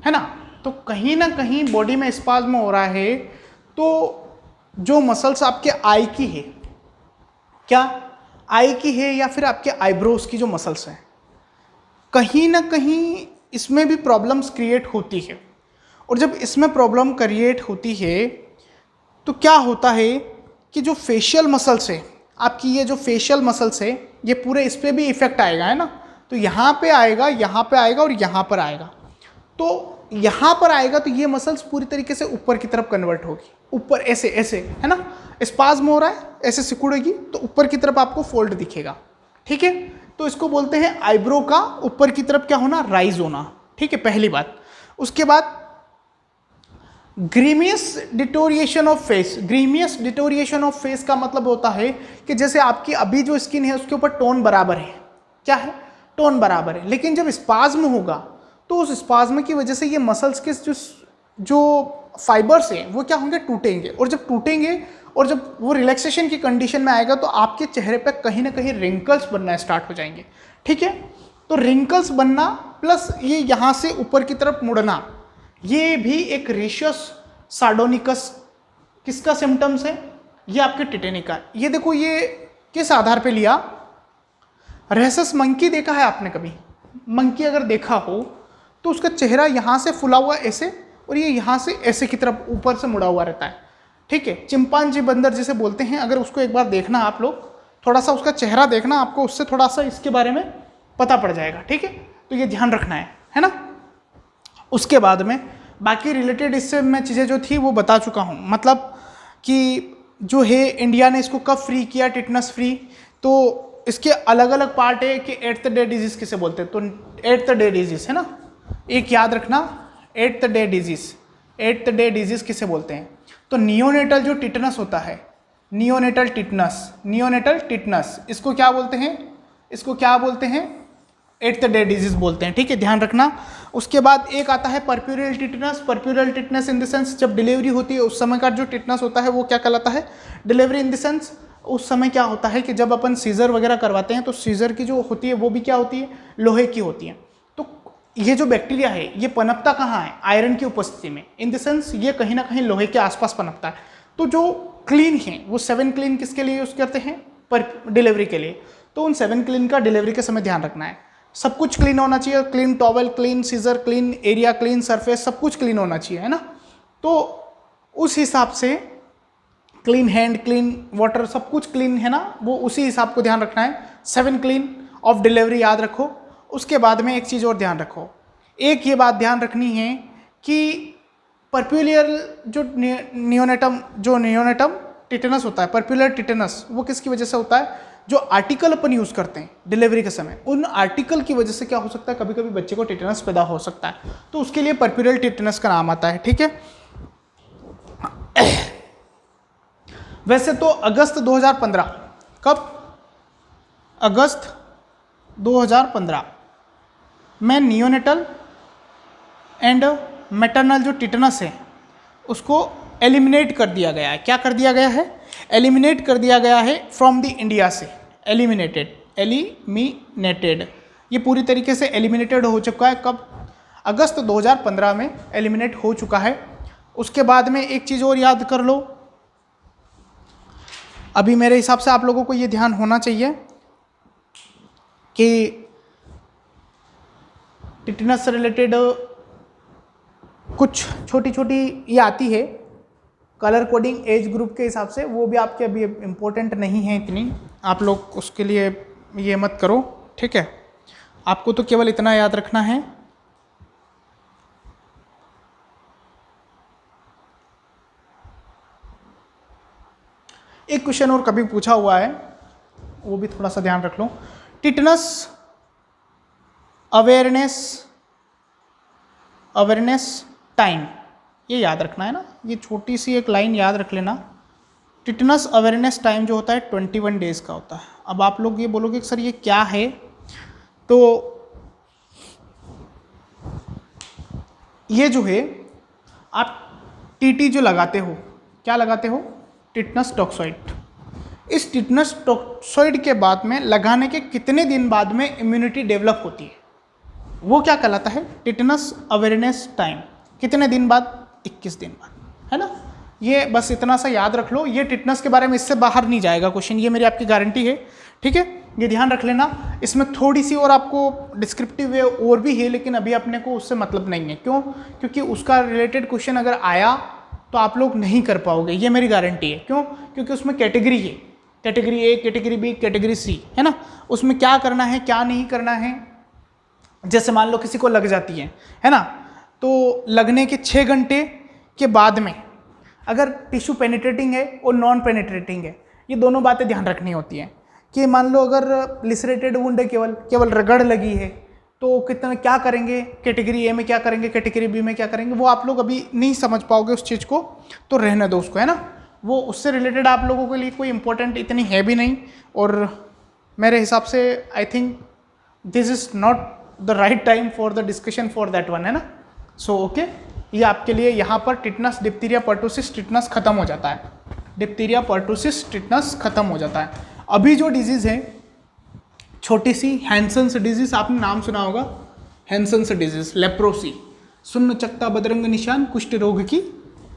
A: है ना, तो कहीं ना कहीं बॉडी में स्पाज्म हो रहा है, तो जो मसल्स आपके आई की है, क्या आई की है या फिर आपके आईब्रोज की जो मसल्स हैं, कहीं ना कहीं इसमें भी प्रॉब्लम्स क्रिएट होती है। और जब इसमें प्रॉब्लम क्रिएट होती है तो क्या होता है कि जो फेशियल मसल्स है आपकी, ये जो फेशियल मसल्स है ये पूरे इस पर भी इफेक्ट आएगा, है ना। तो यहाँ पे आएगा, यहाँ पे आएगा और यहाँ पर आएगा। तो यहाँ पर आएगा तो ये मसल्स पूरी तरीके से ऊपर की तरफ कन्वर्ट होगी, ऊपर ऐसे ऐसे, है ना। स्पाज्म हो रहा है, ऐसे सिकुड़ेगी तो ऊपर की तरफ आपको फोल्ड दिखेगा। ठीक है, तो इसको बोलते हैं आईब्रो का ऊपर की तरफ क्या होना, राइज होना। ठीक है, पहली बात। उसके बाद grimaceous deterioration of face. Grimaceous deterioration of face का मतलब होता है कि जैसे आपकी अभी जो स्किन है उसके ऊपर टोन बराबर है, क्या है, टोन बराबर है, लेकिन जब स्पाज्म होगा तो उस स्पाज्म की वजह से ये मसल्स के जो फाइबर्स हैं वो क्या होंगे, टूटेंगे। और जब टूटेंगे और जब वो रिलैक्सेशन की कंडीशन में आएगा तो आपके चेहरे पे कहीं ना कहीं रिंकल्स बनना स्टार्ट हो जाएंगे। ठीक है, तो रिंकल्स बनना प्लस ये यहाँ से ऊपर की तरफ मुड़ना, ये भी एक रेशियस सार्डोनिकस किसका सिम्टम्स है, ये आपके टिटेनिक का। ये देखो, ये किस आधार पे लिया, रेसस मंकी देखा है आपने कभी, मंकी अगर देखा हो तो उसका चेहरा यहाँ से फुला हुआ ऐसे और ये यहाँ से ऐसे की तरफ ऊपर से मुड़ा हुआ रहता है। ठीक है, चिंपांजी बंदर जिसे बोलते हैं, अगर उसको एक बार देखना आप लोग, थोड़ा सा उसका चेहरा देखना, आपको उससे थोड़ा सा इसके बारे में पता पड़ जाएगा। ठीक है, तो ये ध्यान रखना है ना। उसके बाद में बाकी रिलेटेड इससे मैं चीज़ें जो थी वो बता चुका हूँ, मतलब कि जो है इंडिया ने इसको कब फ्री किया, टिटनस फ्री, तो इसके अलग अलग पार्ट है कि 8th डे डिजीज़ किसे बोलते हैं, तो 8th डे डिजीज़ है ना, एक याद रखना, 8th day disease, 8th day disease किसे बोलते हैं, तो नियोनेटल जो टिटनस होता है, नियोनेटल टिटनस, नियोनेटल टिटनस, इसको क्या बोलते हैं, इसको क्या बोलते हैं, 8th डे डिजीज बोलते हैं, ठीक है, ध्यान रखना। उसके बाद एक आता है puerperal tetanus. Puerperal tetanus in the sense जब डिलीवरी होती है उस समय का जो टिटनस होता है वो क्या कहलाता है, डिलीवरी इन द सेंस उस समय क्या होता है कि जब अपन सीजर वगैरह करवाते हैं तो सीजर की जो होती है वो भी क्या होती है, लोहे की होती है। तो ये जो बैक्टीरिया है ये पनपता कहाँ है, आयरन की उपस्थिति में, इन द सेंस ये कहीं ना कहीं लोहे के आसपास पनपता है। तो जो क्लीन है वो 7 क्लीन किसके लिए यूज़ करते हैं, पर डिलीवरी के लिए। तो उन 7 क्लीन का डिलीवरी के समय ध्यान रखना है, सब कुछ क्लीन होना चाहिए, clean towel, clean scissor, clean area, clean surface, सब कुछ क्लीन होना चाहिए, है ना। तो उस हिसाब से क्लीन हैंड, क्लीन वाटर, सब कुछ क्लीन है ना, वो उसी हिसाब को ध्यान रखना है। 7 क्लीन ऑफ डिलीवरी याद रखो। उसके बाद में एक चीज़ और ध्यान रखो, एक ये बात ध्यान रखनी है कि पर्प्यूलियर जो नियोनेटम टिटेनस होता है, पर्प्यूलर टिटेनस, वो किसकी वजह से होता है, जो आर्टिकल अपन यूज़ करते हैं डिलीवरी के समय, उन आर्टिकल की वजह से क्या हो सकता है, कभी कभी बच्चे को टिटेनस पैदा हो सकता है। तो उसके लिए पर्प्यूलर टिटेनस का नाम आता है, ठीक है। वैसे तो अगस्त 2015, कब, अगस्त 2015 में नियोनेटल एंड मैटरनल जो टिटेनस है उसको एलिमिनेट कर दिया गया है। क्या कर दिया गया है, एलिमिनेट कर दिया गया है फ्रॉम द इंडिया से, एलिमिनेटेड, ये पूरी तरीके से एलिमिनेटेड हो चुका है। कब, अगस्त 2015 में एलिमिनेट हो चुका है। उसके बाद में एक चीज़ और याद कर लो, अभी मेरे हिसाब से आप लोगों को ये ध्यान होना चाहिए कि टिटेनस से रिलेटेड कुछ छोटी छोटी ये आती है कलर कोडिंग एज ग्रुप के हिसाब से, वो भी आपके अभी इम्पोर्टेंट नहीं है इतनी, आप लोग उसके लिए ये मत करो, ठीक है। आपको तो केवल इतना याद रखना है एक क्वेश्चन और कभी पूछा हुआ है, वो भी थोड़ा सा ध्यान रख लो। टिटेनस अवेयरनेस टाइम, ये याद रखना है ना, ये छोटी सी एक लाइन याद रख लेना। टिटेनस अवेयरनेस टाइम जो होता है 21 डेज का होता है। अब आप लोग ये बोलोगे कि सर ये क्या है, तो ये जो है आप टीटी जो लगाते हो, क्या लगाते हो, टिटेनस टॉक्सॉइड। इस टिटेनस टॉक्सॉइड के बाद में लगाने के कितने दिन बाद में इम्यूनिटी डेवलप होती है, वो क्या कहलाता है, टिटेनस अवेयरनेस टाइम। कितने दिन बाद, 21 दिन बाद, है ना। ये बस इतना सा याद रख लो, ये टिटेनस के बारे में इससे बाहर नहीं जाएगा क्वेश्चन, ये मेरी आपकी गारंटी है, ठीक है, ये ध्यान रख लेना। इसमें थोड़ी सी और आपको डिस्क्रिप्टिव वे और भी है, लेकिन अभी अपने को उससे मतलब नहीं है। क्यों, क्योंकि उसका रिलेटेड क्वेश्चन अगर आया तो आप लोग नहीं कर पाओगे, ये मेरी गारंटी है। क्यों, क्योंकि उसमें कैटेगरी है, category A, category B, category C, है ना। उसमें क्या करना है क्या नहीं करना है, जैसे मान लो किसी को लग जाती है ना, तो लगने के 6 घंटे के बाद में अगर टिश्यू पेनिट्रेटिंग है और नॉन पेनिट्रेटिंग है, ये दोनों बातें ध्यान रखनी होती हैं। कि मान लो अगर लिसरेटेड वुंड है, केवल रगड़ लगी है, तो कितना क्या करेंगे, कैटेगरी ए में क्या करेंगे, कैटेगरी बी में क्या करेंगे, वो आप लोग अभी नहीं समझ पाओगे उस चीज़ को, तो रहने दो उसको, है ना। वो उससे रिलेटेड आप लोगों के लिए कोई इंपॉर्टेंट इतनी है भी नहीं, और मेरे हिसाब से I think this is not the right time for the discussion for that one, है ना। सो ओके, ये आपके लिए यहाँ पर टिटेनस, डिप्थीरिया, पर्टुसिस, टिटेनस खत्म हो जाता है। डिप्थीरिया, पर्टुसिस, टिटेनस खत्म हो जाता है। अभी जो डिजीज़ है छोटी सी, हैंसन्स डिजीज़, आपने नाम सुना होगा, हैंसन्स डिजीज़, लेप्रोसी, सुन्न चकता बदरंग निशान, कुष्ठ रोग की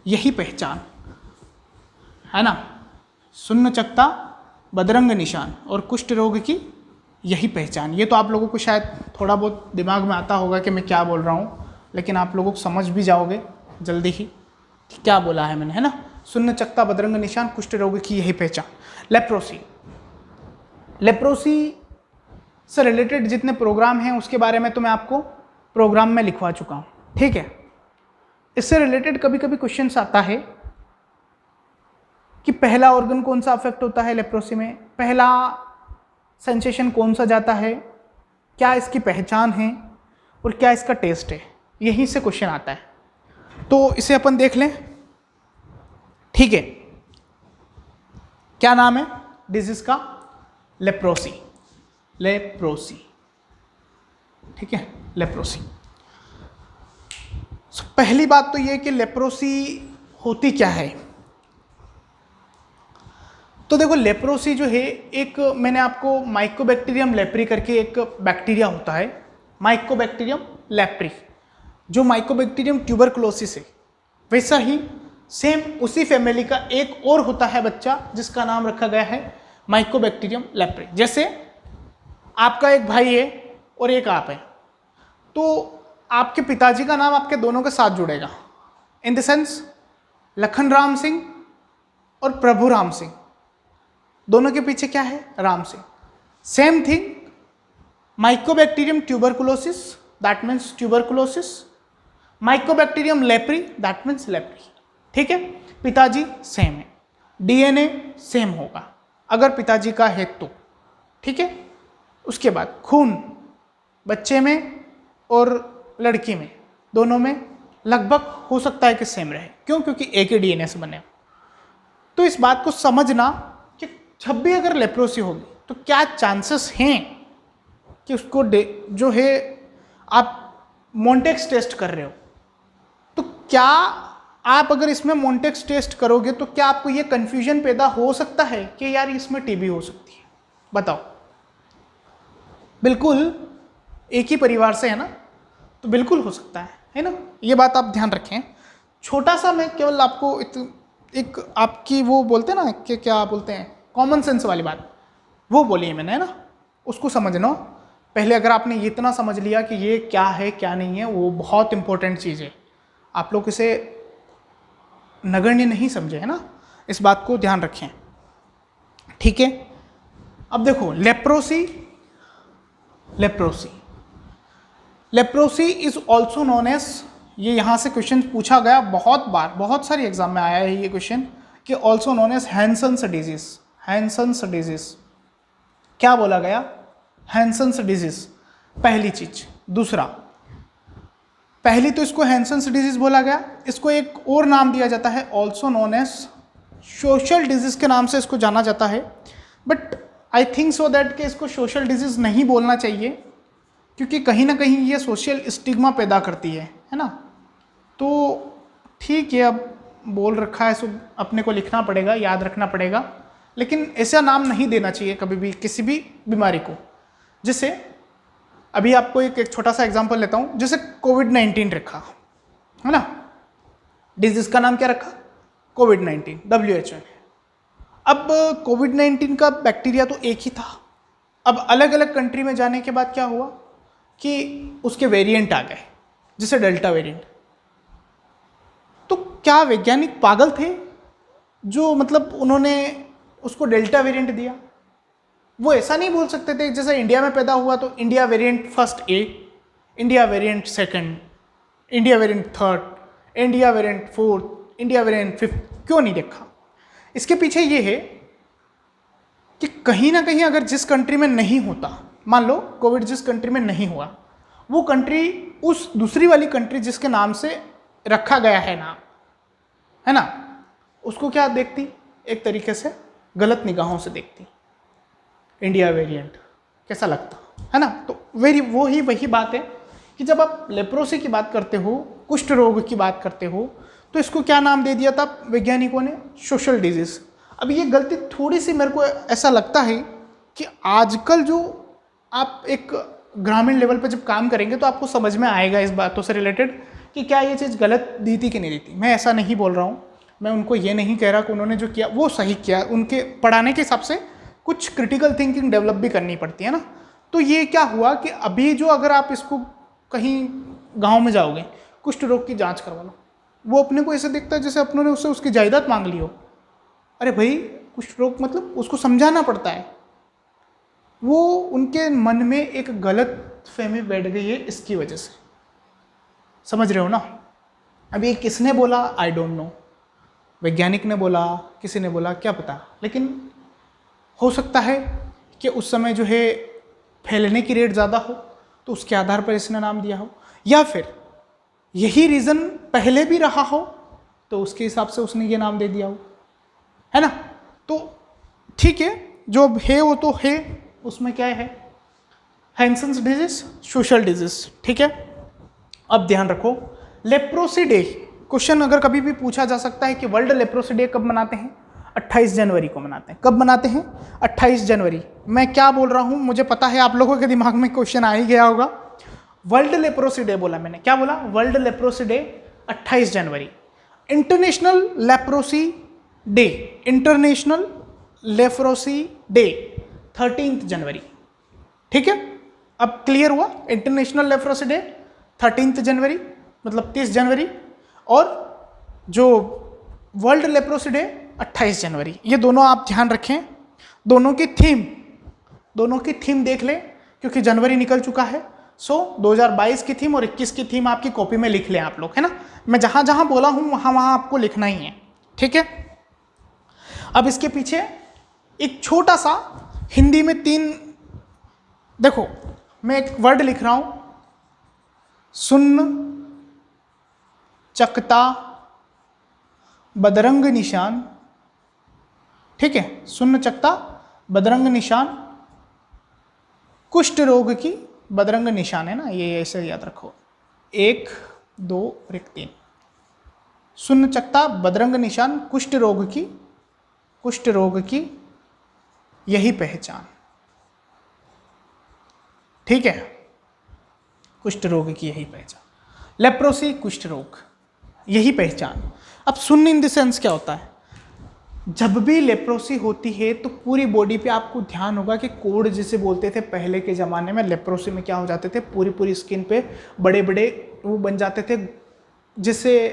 A: यही पहचान, है ना। सुन्न चकता बदरंग निशान और कुष्ठ रोग की यही पहचान। ये तो आप लोगों को शायद थोड़ा बहुत दिमाग में आता होगा कि मैं क्या बोल रहा हूँ, लेकिन आप लोगों को समझ भी जाओगे जल्दी ही कि क्या बोला है मैंने, है ना। सुन्न चकता बदरंग निशान, कुष्ठ रोग की यही पहचान। लेप्रोसी, लेप्रोसी से रिलेटेड जितने प्रोग्राम हैं उसके बारे में तो मैं आपको प्रोग्राम में लिखवा चुका हूँ, ठीक है। इससे रिलेटेड कभी कभी क्वेश्चन आता है कि पहला ऑर्गन कौन सा अफेक्ट होता है लेप्रोसी में, पहला सेंसेशन कौन सा जाता है, क्या इसकी पहचान है और क्या इसका टेस्ट है, यहीं से क्वेश्चन आता है। तो इसे अपन देख लें, ठीक है। क्या नाम है डिजीज का, लेप्रोसी, लेप्रोसी, ठीक है, लेप्रोसी। पहली बात तो ये कि लेप्रोसी होती क्या है। तो देखो लेप्रोसी जो है एक, मैंने आपको माइकोबैक्टीरियम लेप्री करके एक बैक्टीरिया होता है, माइकोबैक्टीरियम लेप्री, जो माइकोबैक्टीरियम ट्यूबरकुलोसिस है, वैसा ही सेम उसी फैमिली का एक और होता है बच्चा जिसका नाम रखा गया है माइकोबैक्टीरियम लेप्री। जैसे आपका एक भाई है और एक आप है, तो आपके पिताजी का नाम आपके दोनों के साथ जुड़ेगा, इन द सेंस लखन राम सिंह और प्रभु राम सिंह, दोनों के पीछे क्या है, Ram Singh. Same thing Mycobacterium tuberculosis, that means tuberculosis, Mycobacterium leprae, that means leprae. ठीक है, पिताजी सेम है, डीएनए सेम होगा अगर पिताजी का है तो। ठीक है, उसके बाद खून बच्चे में और लड़की में, दोनों में लगभग हो सकता है कि सेम रहे। क्यों? क्योंकि एक ही डीएनए से बने। तो इस बात को समझना कि जब भी अगर लेप्रोसी होगी तो क्या चांसेस हैं कि उसको जो है आप मोन्टेक्स टेस्ट कर रहे हो, तो क्या आप अगर इसमें मोन्टेक्स टेस्ट करोगे तो क्या आपको ये कन्फ्यूजन पैदा हो सकता है कि यार इसमें टीबी हो सकती है? बताओ। बिल्कुल एक ही परिवार से है ना, तो बिल्कुल हो सकता है ना, ये बात आप ध्यान रखें। छोटा सा मैं केवल आपको एक आपकी वो बोलते हैं ना कि क्या बोलते हैं, कॉमन सेंस वाली बात वो बोली है मैंने, है ना, उसको समझना। पहले अगर आपने इतना समझ लिया कि ये क्या है क्या नहीं है, वो बहुत इंपॉर्टेंट चीज़ है, आप लोग इसे नगण्य नहीं समझे, है ना, इस बात को ध्यान रखें। ठीक है, अब देखो leprosy, leprosy leprosy is also known as, ये यहाँ से क्वेश्चन पूछा गया बहुत बार, बहुत सारी एग्जाम में आया है ये क्वेश्चन कि also known as Hansen's disease. Hansen's disease क्या बोला गया? हैंसन्स डिजीज पहली चीज। दूसरा, पहली तो इसको हैंसन्स डिजीज बोला गया, इसको एक और नाम दिया जाता है also known as social disease के नाम से इसको जाना जाता है। But I think so that कि इसको सोशल डिजीज नहीं बोलना चाहिए, क्योंकि कहीं ना कहीं ये सोशल स्टिग्मा पैदा करती है ना। तो ठीक है, अब बोल रखा है सो अपने को लिखना पड़ेगा, याद रखना पड़ेगा, लेकिन ऐसा नाम नहीं देना चाहिए कभी भी किसी भी बीमारी को। जैसे अभी आपको एक छोटा सा एग्जांपल लेता हूँ, जैसे कोविड-19 रखा है ना, डिजीज का नाम क्या रखा? कोविड-19, WHO ने। अब कोविड-19 का बैक्टीरिया तो एक ही था, अब अलग अलग कंट्री में जाने के बाद क्या हुआ कि उसके वेरिएंट आ गए, जैसे डेल्टा वेरिएंट। तो क्या वैज्ञानिक पागल थे जो मतलब उन्होंने उसको डेल्टा वेरिएंट दिया? वो ऐसा नहीं बोल सकते थे जैसे इंडिया में पैदा हुआ तो इंडिया वेरिएंट फर्स्ट ए, India variant second, India variant third, India variant fourth, India variant fifth, क्यों नहीं देखा? इसके पीछे ये है कि कहीं ना कहीं अगर जिस कंट्री में नहीं होता, मान लो कोविड जिस कंट्री में नहीं हुआ, वो कंट्री उस दूसरी वाली कंट्री जिसके नाम से रखा गया है नाम, है ना, उसको क्या देखती? एक तरीके से गलत निगाहों से देखती। इंडिया वेरिएंट कैसा लगता है ना। तो वही बात है कि जब आप लेप्रोसी की बात करते हो, कुष्ठ रोग की बात करते हो, तो इसको क्या नाम दे दिया था वैज्ञानिकों ने? Social disease. अब ये गलती थोड़ी सी मेरे को ऐसा लगता है कि आजकल जो आप एक ग्रामीण लेवल पर जब काम करेंगे तो आपको समझ में आएगा इस बातों से रिलेटेड कि क्या ये चीज़ गलत दी थी कि नहीं दी थी। मैं ऐसा नहीं बोल रहा हूँ, मैं उनको ये नहीं कह रहा कि उन्होंने जो किया वो सही किया, उनके पढ़ाने के हिसाब से कुछ क्रिटिकल थिंकिंग डेवलप भी करनी पड़ती है ना। तो ये क्या हुआ कि अभी जो अगर आप इसको कहीं गांव में जाओगे, कुष्ठ रोग की जांच करवा लो, वो अपने को ऐसे देखता है जैसे अपनों ने उससे उसकी जायदाद मांग ली हो। अरे भाई, कुष्ठ रोग मतलब उसको समझाना पड़ता है। वो उनके मन में एक गलत फहमी बैठ गई है इसकी वजह से, समझ रहे हो ना। अभी किसने बोला आई डोंट नो, वैज्ञानिक ने बोला, किसी ने बोला, क्या पता, लेकिन हो सकता है कि उस समय जो है फैलने की रेट ज़्यादा हो तो उसके आधार पर इसने नाम दिया हो, या फिर यही रीज़न पहले भी रहा हो तो उसके हिसाब से उसने ये नाम दे दिया हो, है ना। तो ठीक है, जो है वो तो है, उसमें क्या है। हैंसेंस डिजीज, सोशल डिजीज, ठीक है। अब ध्यान रखो, लेप्रोसी डे, क्वेश्चन अगर कभी भी पूछा जा सकता है कि वर्ल्ड लेप्रोसी डे कब मनाते हैं? 28 जनवरी को मनाते हैं। कब मनाते हैं? 28 जनवरी। मैं क्या बोल रहा हूं, मुझे पता है आप लोगों के दिमाग में क्वेश्चन आ ही गया होगा। वर्ल्ड लेप्रोसी डे बोला मैंने, क्या बोला? वर्ल्ड लेप्रोसी डे 28 जनवरी। International leprosy day, international leprosy day 13 जनवरी, ठीक है। अब क्लियर हुआ, इंटरनेशनल लेप्रोसी डे 13 जनवरी मतलब 30 जनवरी, और जो वर्ल्ड लेप्रोसी डे 28 जनवरी। ये दोनों आप ध्यान रखें, दोनों की थीम देख लें, क्योंकि जनवरी निकल चुका है। सो 2022 की थीम और 21 की थीम आपकी कॉपी में लिख लें आप लोग, है ना। मैं जहां जहां बोला हूं वहां वहां आपको लिखना ही है, ठीक है। अब इसके पीछे एक छोटा सा हिंदी में 3, देखो मैं एक वर्ड लिख रहा हूं, सुन्न चकता बदरंग निशान, ठीक है। सुन्न चकता बदरंग निशान, कुष्ठ रोग की बदरंग निशान है ना, ये ऐसे याद रखो, 1 2 और 1 3। सुन्न चकता बदरंग निशान, कुष्ठ रोग की यही पहचान, ठीक है। कुष्ठ रोग की यही पहचान, लेप्रोसी कुष्ठ रोग यही पहचान। अब सुन्न इन द सेंस क्या होता है? जब भी लेप्रोसी होती है तो पूरी बॉडी पे आपको ध्यान होगा कि कोड जिसे बोलते थे पहले के ज़माने में, लेप्रोसी में क्या हो जाते थे, पूरी स्किन पे बड़े बड़े वो बन जाते थे, जिससे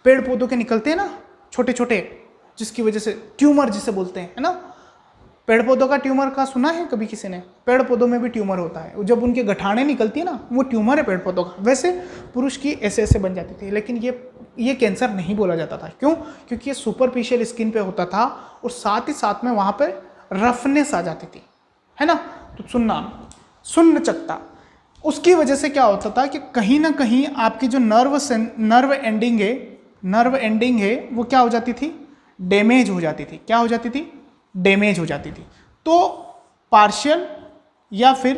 A: पेड़ पौधों के निकलते हैं ना छोटे छोटे, जिसकी वजह से ट्यूमर जिसे बोलते हैं, है ना। पेड़ पौधों का ट्यूमर का सुना है कभी किसी ने? पेड़ पौधों में भी ट्यूमर होता है, जब उनके गठाने निकलती है ना, वो ट्यूमर है पेड़ पौधों का। वैसे पुरुष की ऐसे बन जाती थी, लेकिन ये कैंसर नहीं बोला जाता था। क्यों? क्योंकि ये सुपरफिशियल स्किन पे होता था, और साथ ही साथ में वहाँ पर रफनेस आ जाती थी, है ना। तो सुन्न चकता, उसकी वजह से क्या होता था कि कहीं ना कहीं आपकी जो नर्व एंडिंग है वो क्या हो जाती थी? डैमेज हो जाती थी। क्या हो जाती थी? डैमेज हो जाती थी। तो पार्शियल या फिर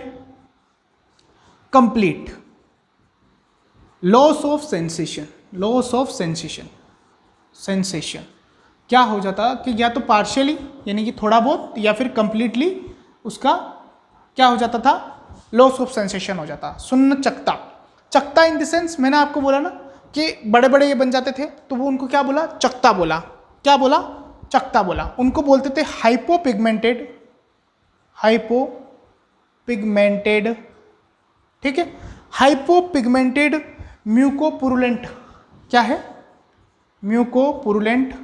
A: कंप्लीट लॉस ऑफ सेंसेशन क्या हो जाता कि या तो पार्शियली यानी कि थोड़ा बहुत, या फिर कंप्लीटली उसका क्या हो जाता था? लॉस ऑफ सेंसेशन हो जाता। सुन्न चकता इन द सेंस, मैंने आपको बोला ना कि बड़े बड़े ये बन जाते थे, तो वो उनको क्या बोला? चकता बोला। क्या बोला? चकता बोला। उनको बोलते थे हाइपोपिगमेंटेड, ठीक है। हाइपोपिगमेंटेड म्यूकोपुरुलेंट, क्या है? म्यूकोपुरुलेंट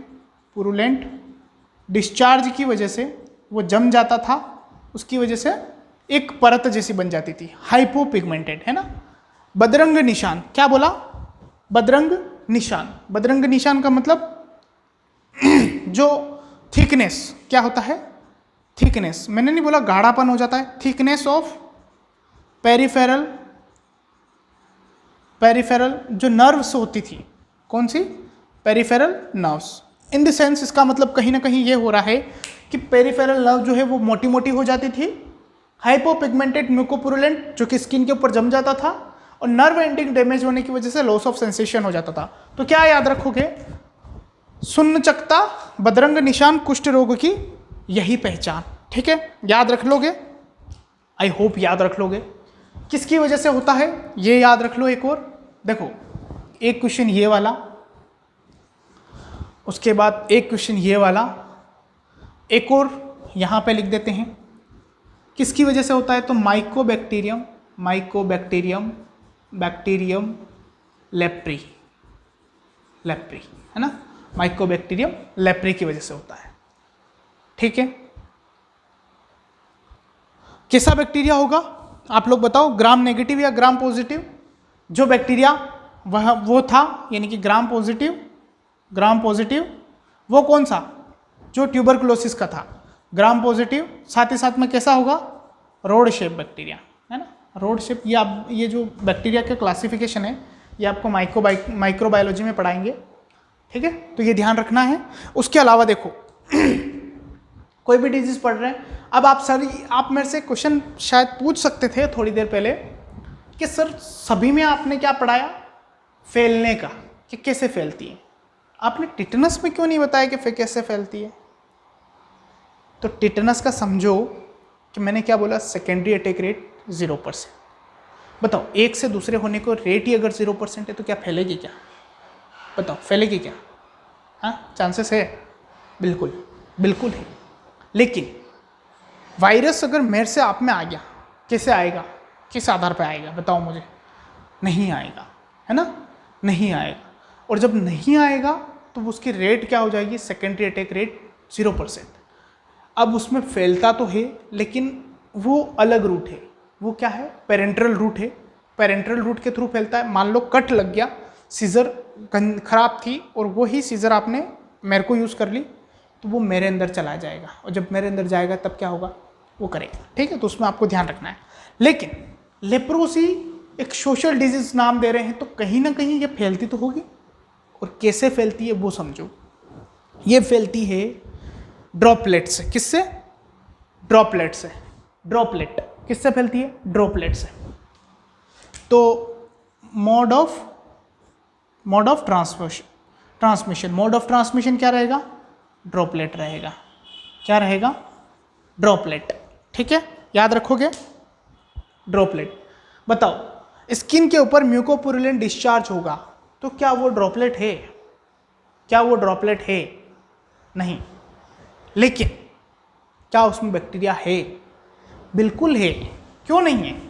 A: डिस्चार्ज की वजह से वो जम जाता था, उसकी वजह से एक परत जैसी बन जाती थी, हाइपोपिगमेंटेड, है ना। बदरंग निशान, क्या बोला? बदरंग निशान का मतलब जो थिकनेस, क्या होता है? थिकनेस, मैंने नहीं बोला गाढ़ापन हो जाता है, थिकनेस ऑफ पेरिफेरल जो नर्व्स होती थी, कौन सी? Peripheral nerves. In the sense इसका मतलब कहीं ना कहीं ये हो रहा है कि पेरिफेरल नर्व जो है वो मोटी मोटी हो जाती थी, हाइपोपिगमेंटेड म्यूकोपुरुलेंट जो कि स्किन के ऊपर जम जाता था, और नर्व एंडिंग डैमेज होने की वजह से लॉस ऑफ सेंसेशन हो जाता था। तो क्या याद रखोगे? सुन्न चकता बदरंग निशान, कुष्ठ रोग की यही पहचान, ठीक है। याद रख लोगे, आई होप याद रख लोगे। किसकी वजह से होता है ये याद रख लो। एक और देखो, एक क्वेश्चन ये वाला, उसके बाद एक क्वेश्चन ये वाला, एक और यहां पे लिख देते हैं किसकी वजह से होता है। तो बैक्टीरियम लेप्री, है ना। माइकोबैक्टीरियम लेप्री की वजह से होता है, ठीक है। कैसा बैक्टीरिया होगा आप लोग बताओ, ग्राम नेगेटिव या ग्राम पॉजिटिव? जो बैक्टीरिया वो था, यानी कि ग्राम पॉजिटिव वो कौन सा? जो ट्यूबरकुलोसिस का था, ग्राम पॉजिटिव। साथ ही साथ में कैसा होगा? रोड शेप बैक्टीरिया, है ना। रोड शेप, ये जो बैक्टीरिया का क्लासिफिकेशन है ये आपको माइक्रोबायोलॉजी में पढ़ाएंगे, ठीक है। तो ये ध्यान रखना है। उसके अलावा देखो कोई भी डिजीज पढ़ रहे हैं। अब आप मेरे से क्वेश्चन शायद पूछ सकते थे थोड़ी देर पहले कि सर सभी में आपने क्या पढ़ाया, फैलने का, कि कैसे फैलती है, आपने टिटनस में क्यों नहीं बताया कि कैसे फैलती है। तो टिटनस का समझो कि मैंने क्या बोला, सेकेंडरी अटैक रेट 0%। बताओ एक से दूसरे होने को रेट ही अगर 0% है तो क्या फैलेगी क्या, बताओ फैलेगी क्या? हाँ, चांसेस है, बिल्कुल बिल्कुल है। लेकिन वायरस अगर मेरे से आप में आ गया, कैसे आएगा, किस आधार पर आएगा बताओ मुझे? नहीं आएगा, है ना, नहीं आएगा। और जब नहीं आएगा तो उसकी रेट क्या हो जाएगी, सेकेंडरी अटैक रेट 0%। अब उसमें फैलता तो है लेकिन वो अलग रूट है, वो क्या है, पेरेंट्रल रूट है। पेरेंट्रल रूट के थ्रू फैलता है। मान लो कट लग गया, सीजर खराब थी और वही सीजर आपने मेरे को यूज़ कर ली, तो वो मेरे अंदर चला जाएगा, और जब मेरे अंदर जाएगा तब क्या होगा, वो करेगा। ठीक है, तो उसमें आपको ध्यान रखना है। लेकिन लेप्रोसी एक सोशल डिजीज नाम दे रहे हैं, तो कहीं ना कहीं ये फैलती तो होगी, और कैसे फैलती है वो समझो। ये फैलती है ड्रॉपलेट से। किससे? ड्रॉपलेट से। ड्रॉपलेट किससे फैलती है? ड्रॉपलेट से। तो मोड ऑफ ट्रांसमिशन क्या रहेगा? ड्रॉपलेट रहेगा। क्या रहेगा? ड्रॉपलेट। ठीक है, याद रखोगे, ड्रॉपलेट। बताओ स्किन के ऊपर म्यूकोपुरुलेंट डिस्चार्ज होगा तो क्या वो ड्रॉपलेट है? क्या वो ड्रॉपलेट है? नहीं। लेकिन क्या उसमें बैक्टीरिया है? बिल्कुल है। क्यों नहीं है?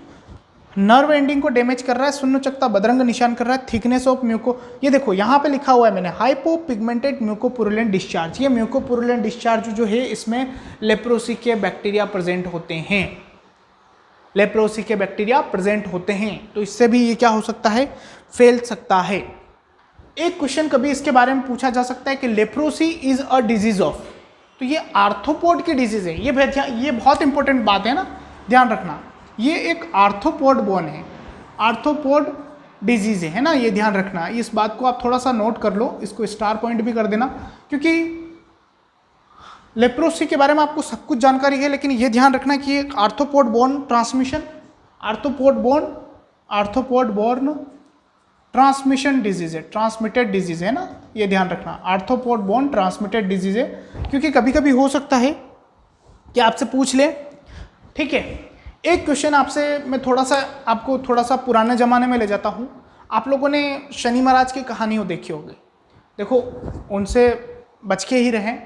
A: नर्व एंडिंग को डैमेज कर रहा है, शून्य चकता बदरंग निशान कर रहा है, थिकनेस ऑफ म्यूको, ये देखो यहाँ पे लिखा हुआ है मैंने, हाइपोपिगमेंटेड म्यूकोपुरुलेंट डिस्चार्ज। ये म्यूकोपुरुलेंट डिस्चार्ज जो है इसमें लेप्रोसी के बैक्टीरिया प्रेजेंट होते हैं। लेप्रोसी के बैक्टीरिया प्रेजेंट होते हैं, तो इससे भी ये क्या हो सकता है, फैल सकता है। एक क्वेश्चन कभी इसके बारे में पूछा जा सकता है कि leprosy is a disease of, तो ये आर्थ्रोपोड की डिजीज है। ये बहुत इंपॉर्टेंट बात है ना, ध्यान रखना, ये एक आर्थ्रोपोड बोन है, आर्थ्रोपोड डिजीज है ना, ये ध्यान रखना। इस बात को आप थोड़ा सा नोट कर लो, इसको स्टार पॉइंट भी कर देना, क्योंकि लेप्रोसी के बारे में आपको सब कुछ जानकारी है, लेकिन ये ध्यान रखना कि एक arthropod borne transmission, arthropod borne transmission disease है, ट्रांसमिटेड डिजीज है ना, ये ध्यान रखना, आर्थ्रोपोड बोर्न ट्रांसमिटेड डिजीज है। क्योंकि कभी कभी हो सकता है कि आपसे पूछ ले, ठीक है। एक क्वेश्चन आपसे मैं आपको थोड़ा सा पुराने ज़माने में ले जाता हूँ। आप लोगों ने शनि महाराज की कहानियों देखी होगी, देखो उनसे बच के ही रहें,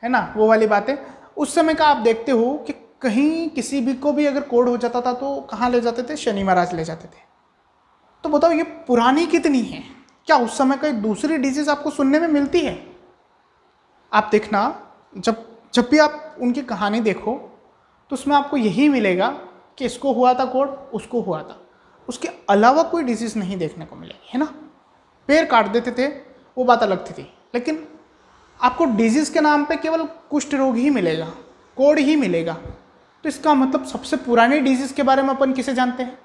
A: है ना, वो वाली बातें। उस समय का आप देखते हो कि कहीं किसी भी को भी अगर कोढ़ हो जाता था तो कहाँ ले जाते थे? शनि महाराज ले जाते थे। तो बताओ ये पुरानी कितनी है, क्या उस समय कोई दूसरी डिजीज आपको सुनने में मिलती है? आप देखना, जब भी आप उनकी कहानी देखो तो उसमें आपको यही मिलेगा कि इसको हुआ था कोढ़, उसको हुआ था, उसके अलावा कोई डिजीज नहीं देखने को मिलेगी, है ना। पैर काट देते थे, वो बात अलग थी, लेकिन आपको डिजीज के नाम पे केवल कुष्ठ रोग ही मिलेगा, कोढ़ ही मिलेगा। तो इसका मतलब सबसे पुरानी डिजीज के बारे में अपन किसे जानते हैं?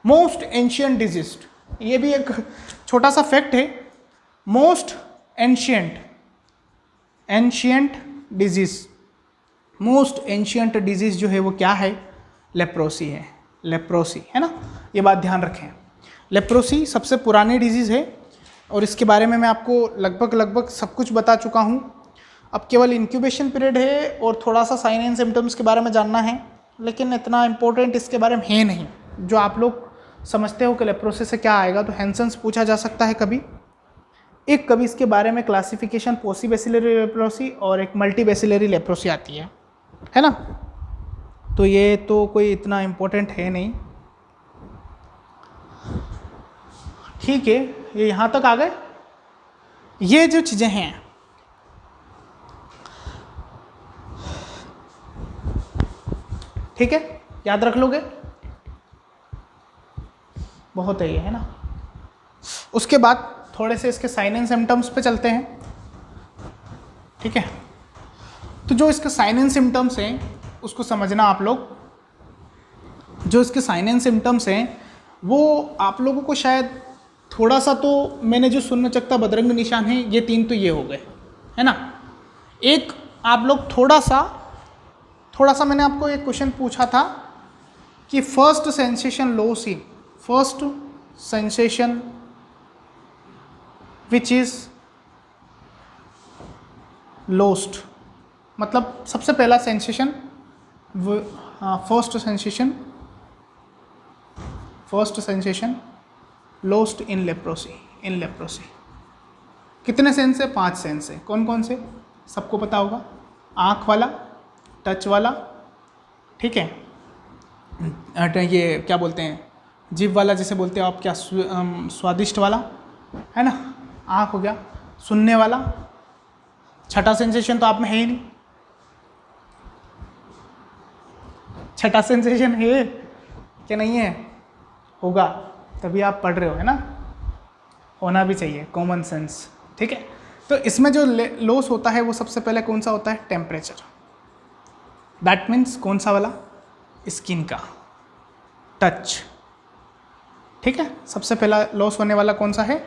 A: Most ancient disease. ये भी एक छोटा सा फैक्ट है, most ancient disease, most ancient disease जो है वो क्या है? लेप्रोसी है, लेप्रोसी, है ना, ये बात ध्यान रखें। लेप्रोसी सबसे पुरानी डिजीज है और इसके बारे में मैं आपको लगभग सब कुछ बता चुका हूँ। अब केवल इंक्यूबेशन पीरियड है और थोड़ा सा साइन एंड सिम्टम्स के बारे में जानना है, लेकिन इतना इम्पोर्टेंट इसके बारे में है नहीं। जो आप लोग समझते हो कि लेप्रोसी से क्या आएगा, तो हैंसेंस पूछा जा सकता है कभी इसके बारे में क्लासिफिकेशन पॉलीबैसिलरी लेप्रोसी और एक मल्टीबैसिलरी लेप्रोसी आती है ना। तो ये तो कोई इतना इम्पोर्टेंट है नहीं, ठीक है। ये यहाँ तक आ गए। ये जो चीज़ें हैं, ठीक है, याद रख लोगे, बहुत है ये, है ना। उसके बाद थोड़े से इसके साइन एंड सिम्टम्स पे चलते हैं, ठीक है। तो जो इसके साइन एंड सिम्टम्स हैं उसको समझना आप लोग। जो इसके साइन एंड सिम्टम्स हैं वो आप लोगों को शायद थोड़ा सा, तो मैंने जो शून्य चकता बदरंग निशान है, ये 3 तो ये हो गए, है ना। एक आप लोग थोड़ा सा थोड़ा सा मैंने आपको एक क्वेश्चन पूछा था कि first sensation loss in, first sensation which is lost, मतलब सबसे पहला सेंसेशन, फर्स्ट सेंसेशन लोस्ट इन लेप्रोसी। कितने सेंस है? 5 सेंस है। कौन कौन से? सबको पता होगा। आँख वाला, टच वाला, ठीक है, ये क्या बोलते हैं, जीभ वाला जिसे बोलते हैं आप, क्या स्वादिष्ट वाला, है ना, आँख हो गया। सुनने वाला, छठा सेंसेशन तो आप में है ही नहीं। छठा सेंसेशन है क्या? नहीं है, होगा तभी आप पढ़ रहे हो, है ना, होना भी चाहिए, कॉमन सेंस, ठीक है। तो इसमें जो लॉस होता है वो सबसे पहले कौन सा होता है? टेम्परेचर। दैट मीन्स कौन सा वाला? स्किन का, टच, ठीक है। सबसे पहला लॉस होने वाला कौन सा है?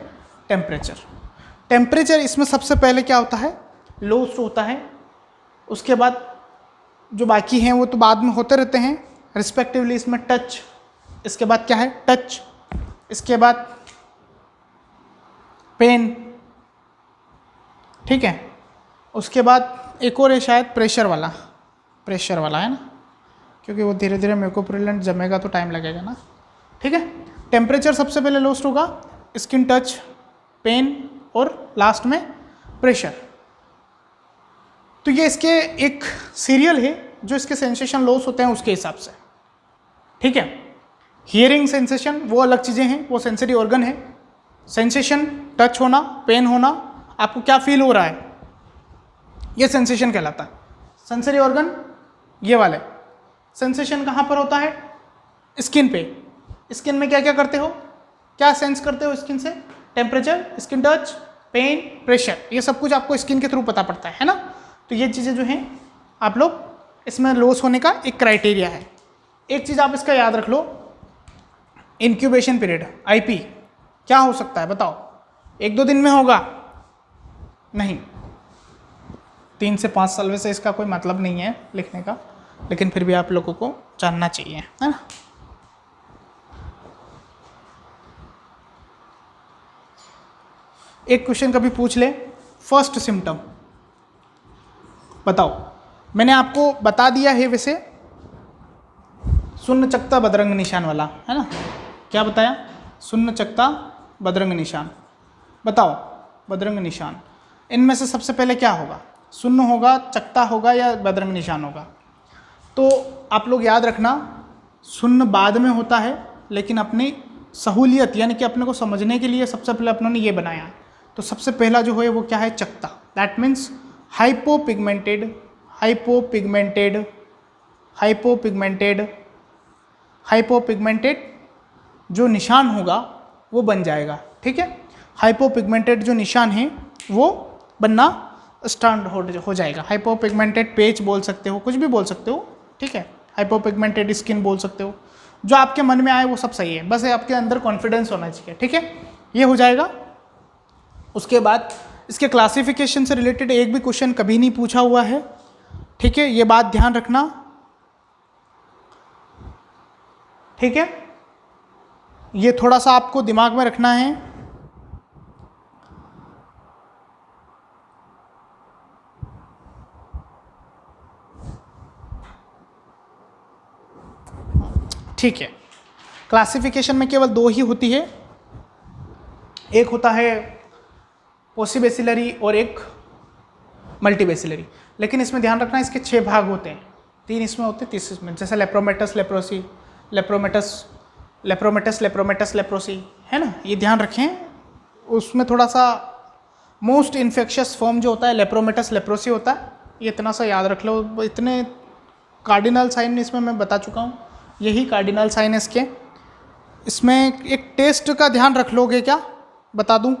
A: टेम्परेचर। टेम्परेचर इसमें सबसे पहले क्या होता है? लॉस होता है। उसके बाद जो बाकी हैं वो तो बाद में होते रहते हैं रिस्पेक्टिवली। इसमें टच, इसके बाद क्या है? टच, इसके बाद पेन, ठीक है। उसके बाद एक और है शायद प्रेशर वाला है ना, क्योंकि वो धीरे धीरे म्यूकोप्रिलेंट जमेगा तो टाइम लगेगा ना, ठीक है। टेम्परेचर सबसे पहले लॉस्ट होगा, स्किन टच, पेन और लास्ट में प्रेशर। तो ये इसके एक सीरियल है जो इसके सेंसेशन लॉस होते हैं उसके हिसाब से, ठीक है। हियरिंग सेंसेशन वो अलग चीज़ें हैं, वो सेंसरी ऑर्गन है। सेंसेशन, टच होना, पेन होना, आपको क्या फील हो रहा है, ये सेंसेशन कहलाता है। सेंसरी ऑर्गन ये वाले। सेंसेशन कहाँ पर होता है? स्किन पे। स्किन में क्या क्या करते हो, क्या सेंस करते हो स्किन से? Temperature, skin touch, pain, pressure, ये सब कुछ आपको स्किन के थ्रू पता पड़ता है ना। तो ये चीज़ें जो हैं आप लोग, इसमें लॉस होने का एक क्राइटेरिया है। एक चीज़ आप इसका याद रख लो, इंक्यूबेशन पीरियड, आईपी, क्या हो सकता है बताओ? 1-2 दिन में होगा? नहीं, 3 से 5 साल। वैसे इसका कोई मतलब नहीं है लिखने का, लेकिन फिर भी आप लोगों को जानना चाहिए, है ना। एक क्वेश्चन कभी पूछ ले, फर्स्ट सिम्टम बताओ। मैंने आपको बता दिया है वैसे, शून्य चकता बदरंग निशान वाला, है ना। क्या बताया? शून्य चकता बदरंग निशान। बताओ, बदरंग निशान, इनमें से सबसे पहले क्या होगा? शून्य होगा, चकता होगा, या बदरंग निशान होगा? तो आप लोग याद रखना, शून्य बाद में होता है, लेकिन अपनी सहूलियत यानी कि अपने को समझने के लिए सबसे पहले अपनों ने ये बनाया है। तो सबसे पहला जो है वो क्या है? चकता। दैट मीन्स हाइपोपिगमेंटेड जो निशान होगा वो बन जाएगा, ठीक है। हाइपोपिगमेंटेड जो निशान है वो बनना स्टार्ट हो जाएगा। हाइपोपिगमेंटेड पेच बोल सकते हो, कुछ भी बोल सकते हो, ठीक है। हाइपोपिगमेंटेड स्किन बोल सकते हो, जो आपके मन में आए वो सब सही है, बस आपके अंदर कॉन्फिडेंस होना चाहिए, ठीक है। ये हो जाएगा। उसके बाद इसके क्लासिफिकेशन से रिलेटेड एक भी क्वेश्चन कभी नहीं पूछा हुआ है, ठीक है, ये बात ध्यान रखना, ठीक है। ये थोड़ा सा आपको दिमाग में रखना है। ठीक है, क्लासिफिकेशन में केवल 2 ही होती है, एक होता है पोसिबेसिलरी और एक मल्टीबेसिलरी। लेकिन इसमें ध्यान रखना, इसके 6 भाग होते हैं, 3 इसमें होते हैं, 30 इसमें। जैसे लेप्रोमेटस लेप्रोसी, है ना, ये ध्यान रखें। उसमें थोड़ा सा मोस्ट इन्फेक्शियस फॉर्म जो होता है लेप्रोमेटस लेप्रोसी होता है, ये इतना सा याद रख लो। इतने कार्डिनल साइन इसमें मैं बता चुका हूँ, यही कार्डिनल साइन है इसके। इसमें एक टेस्ट का ध्यान रख लोगे क्या? बता दूँ,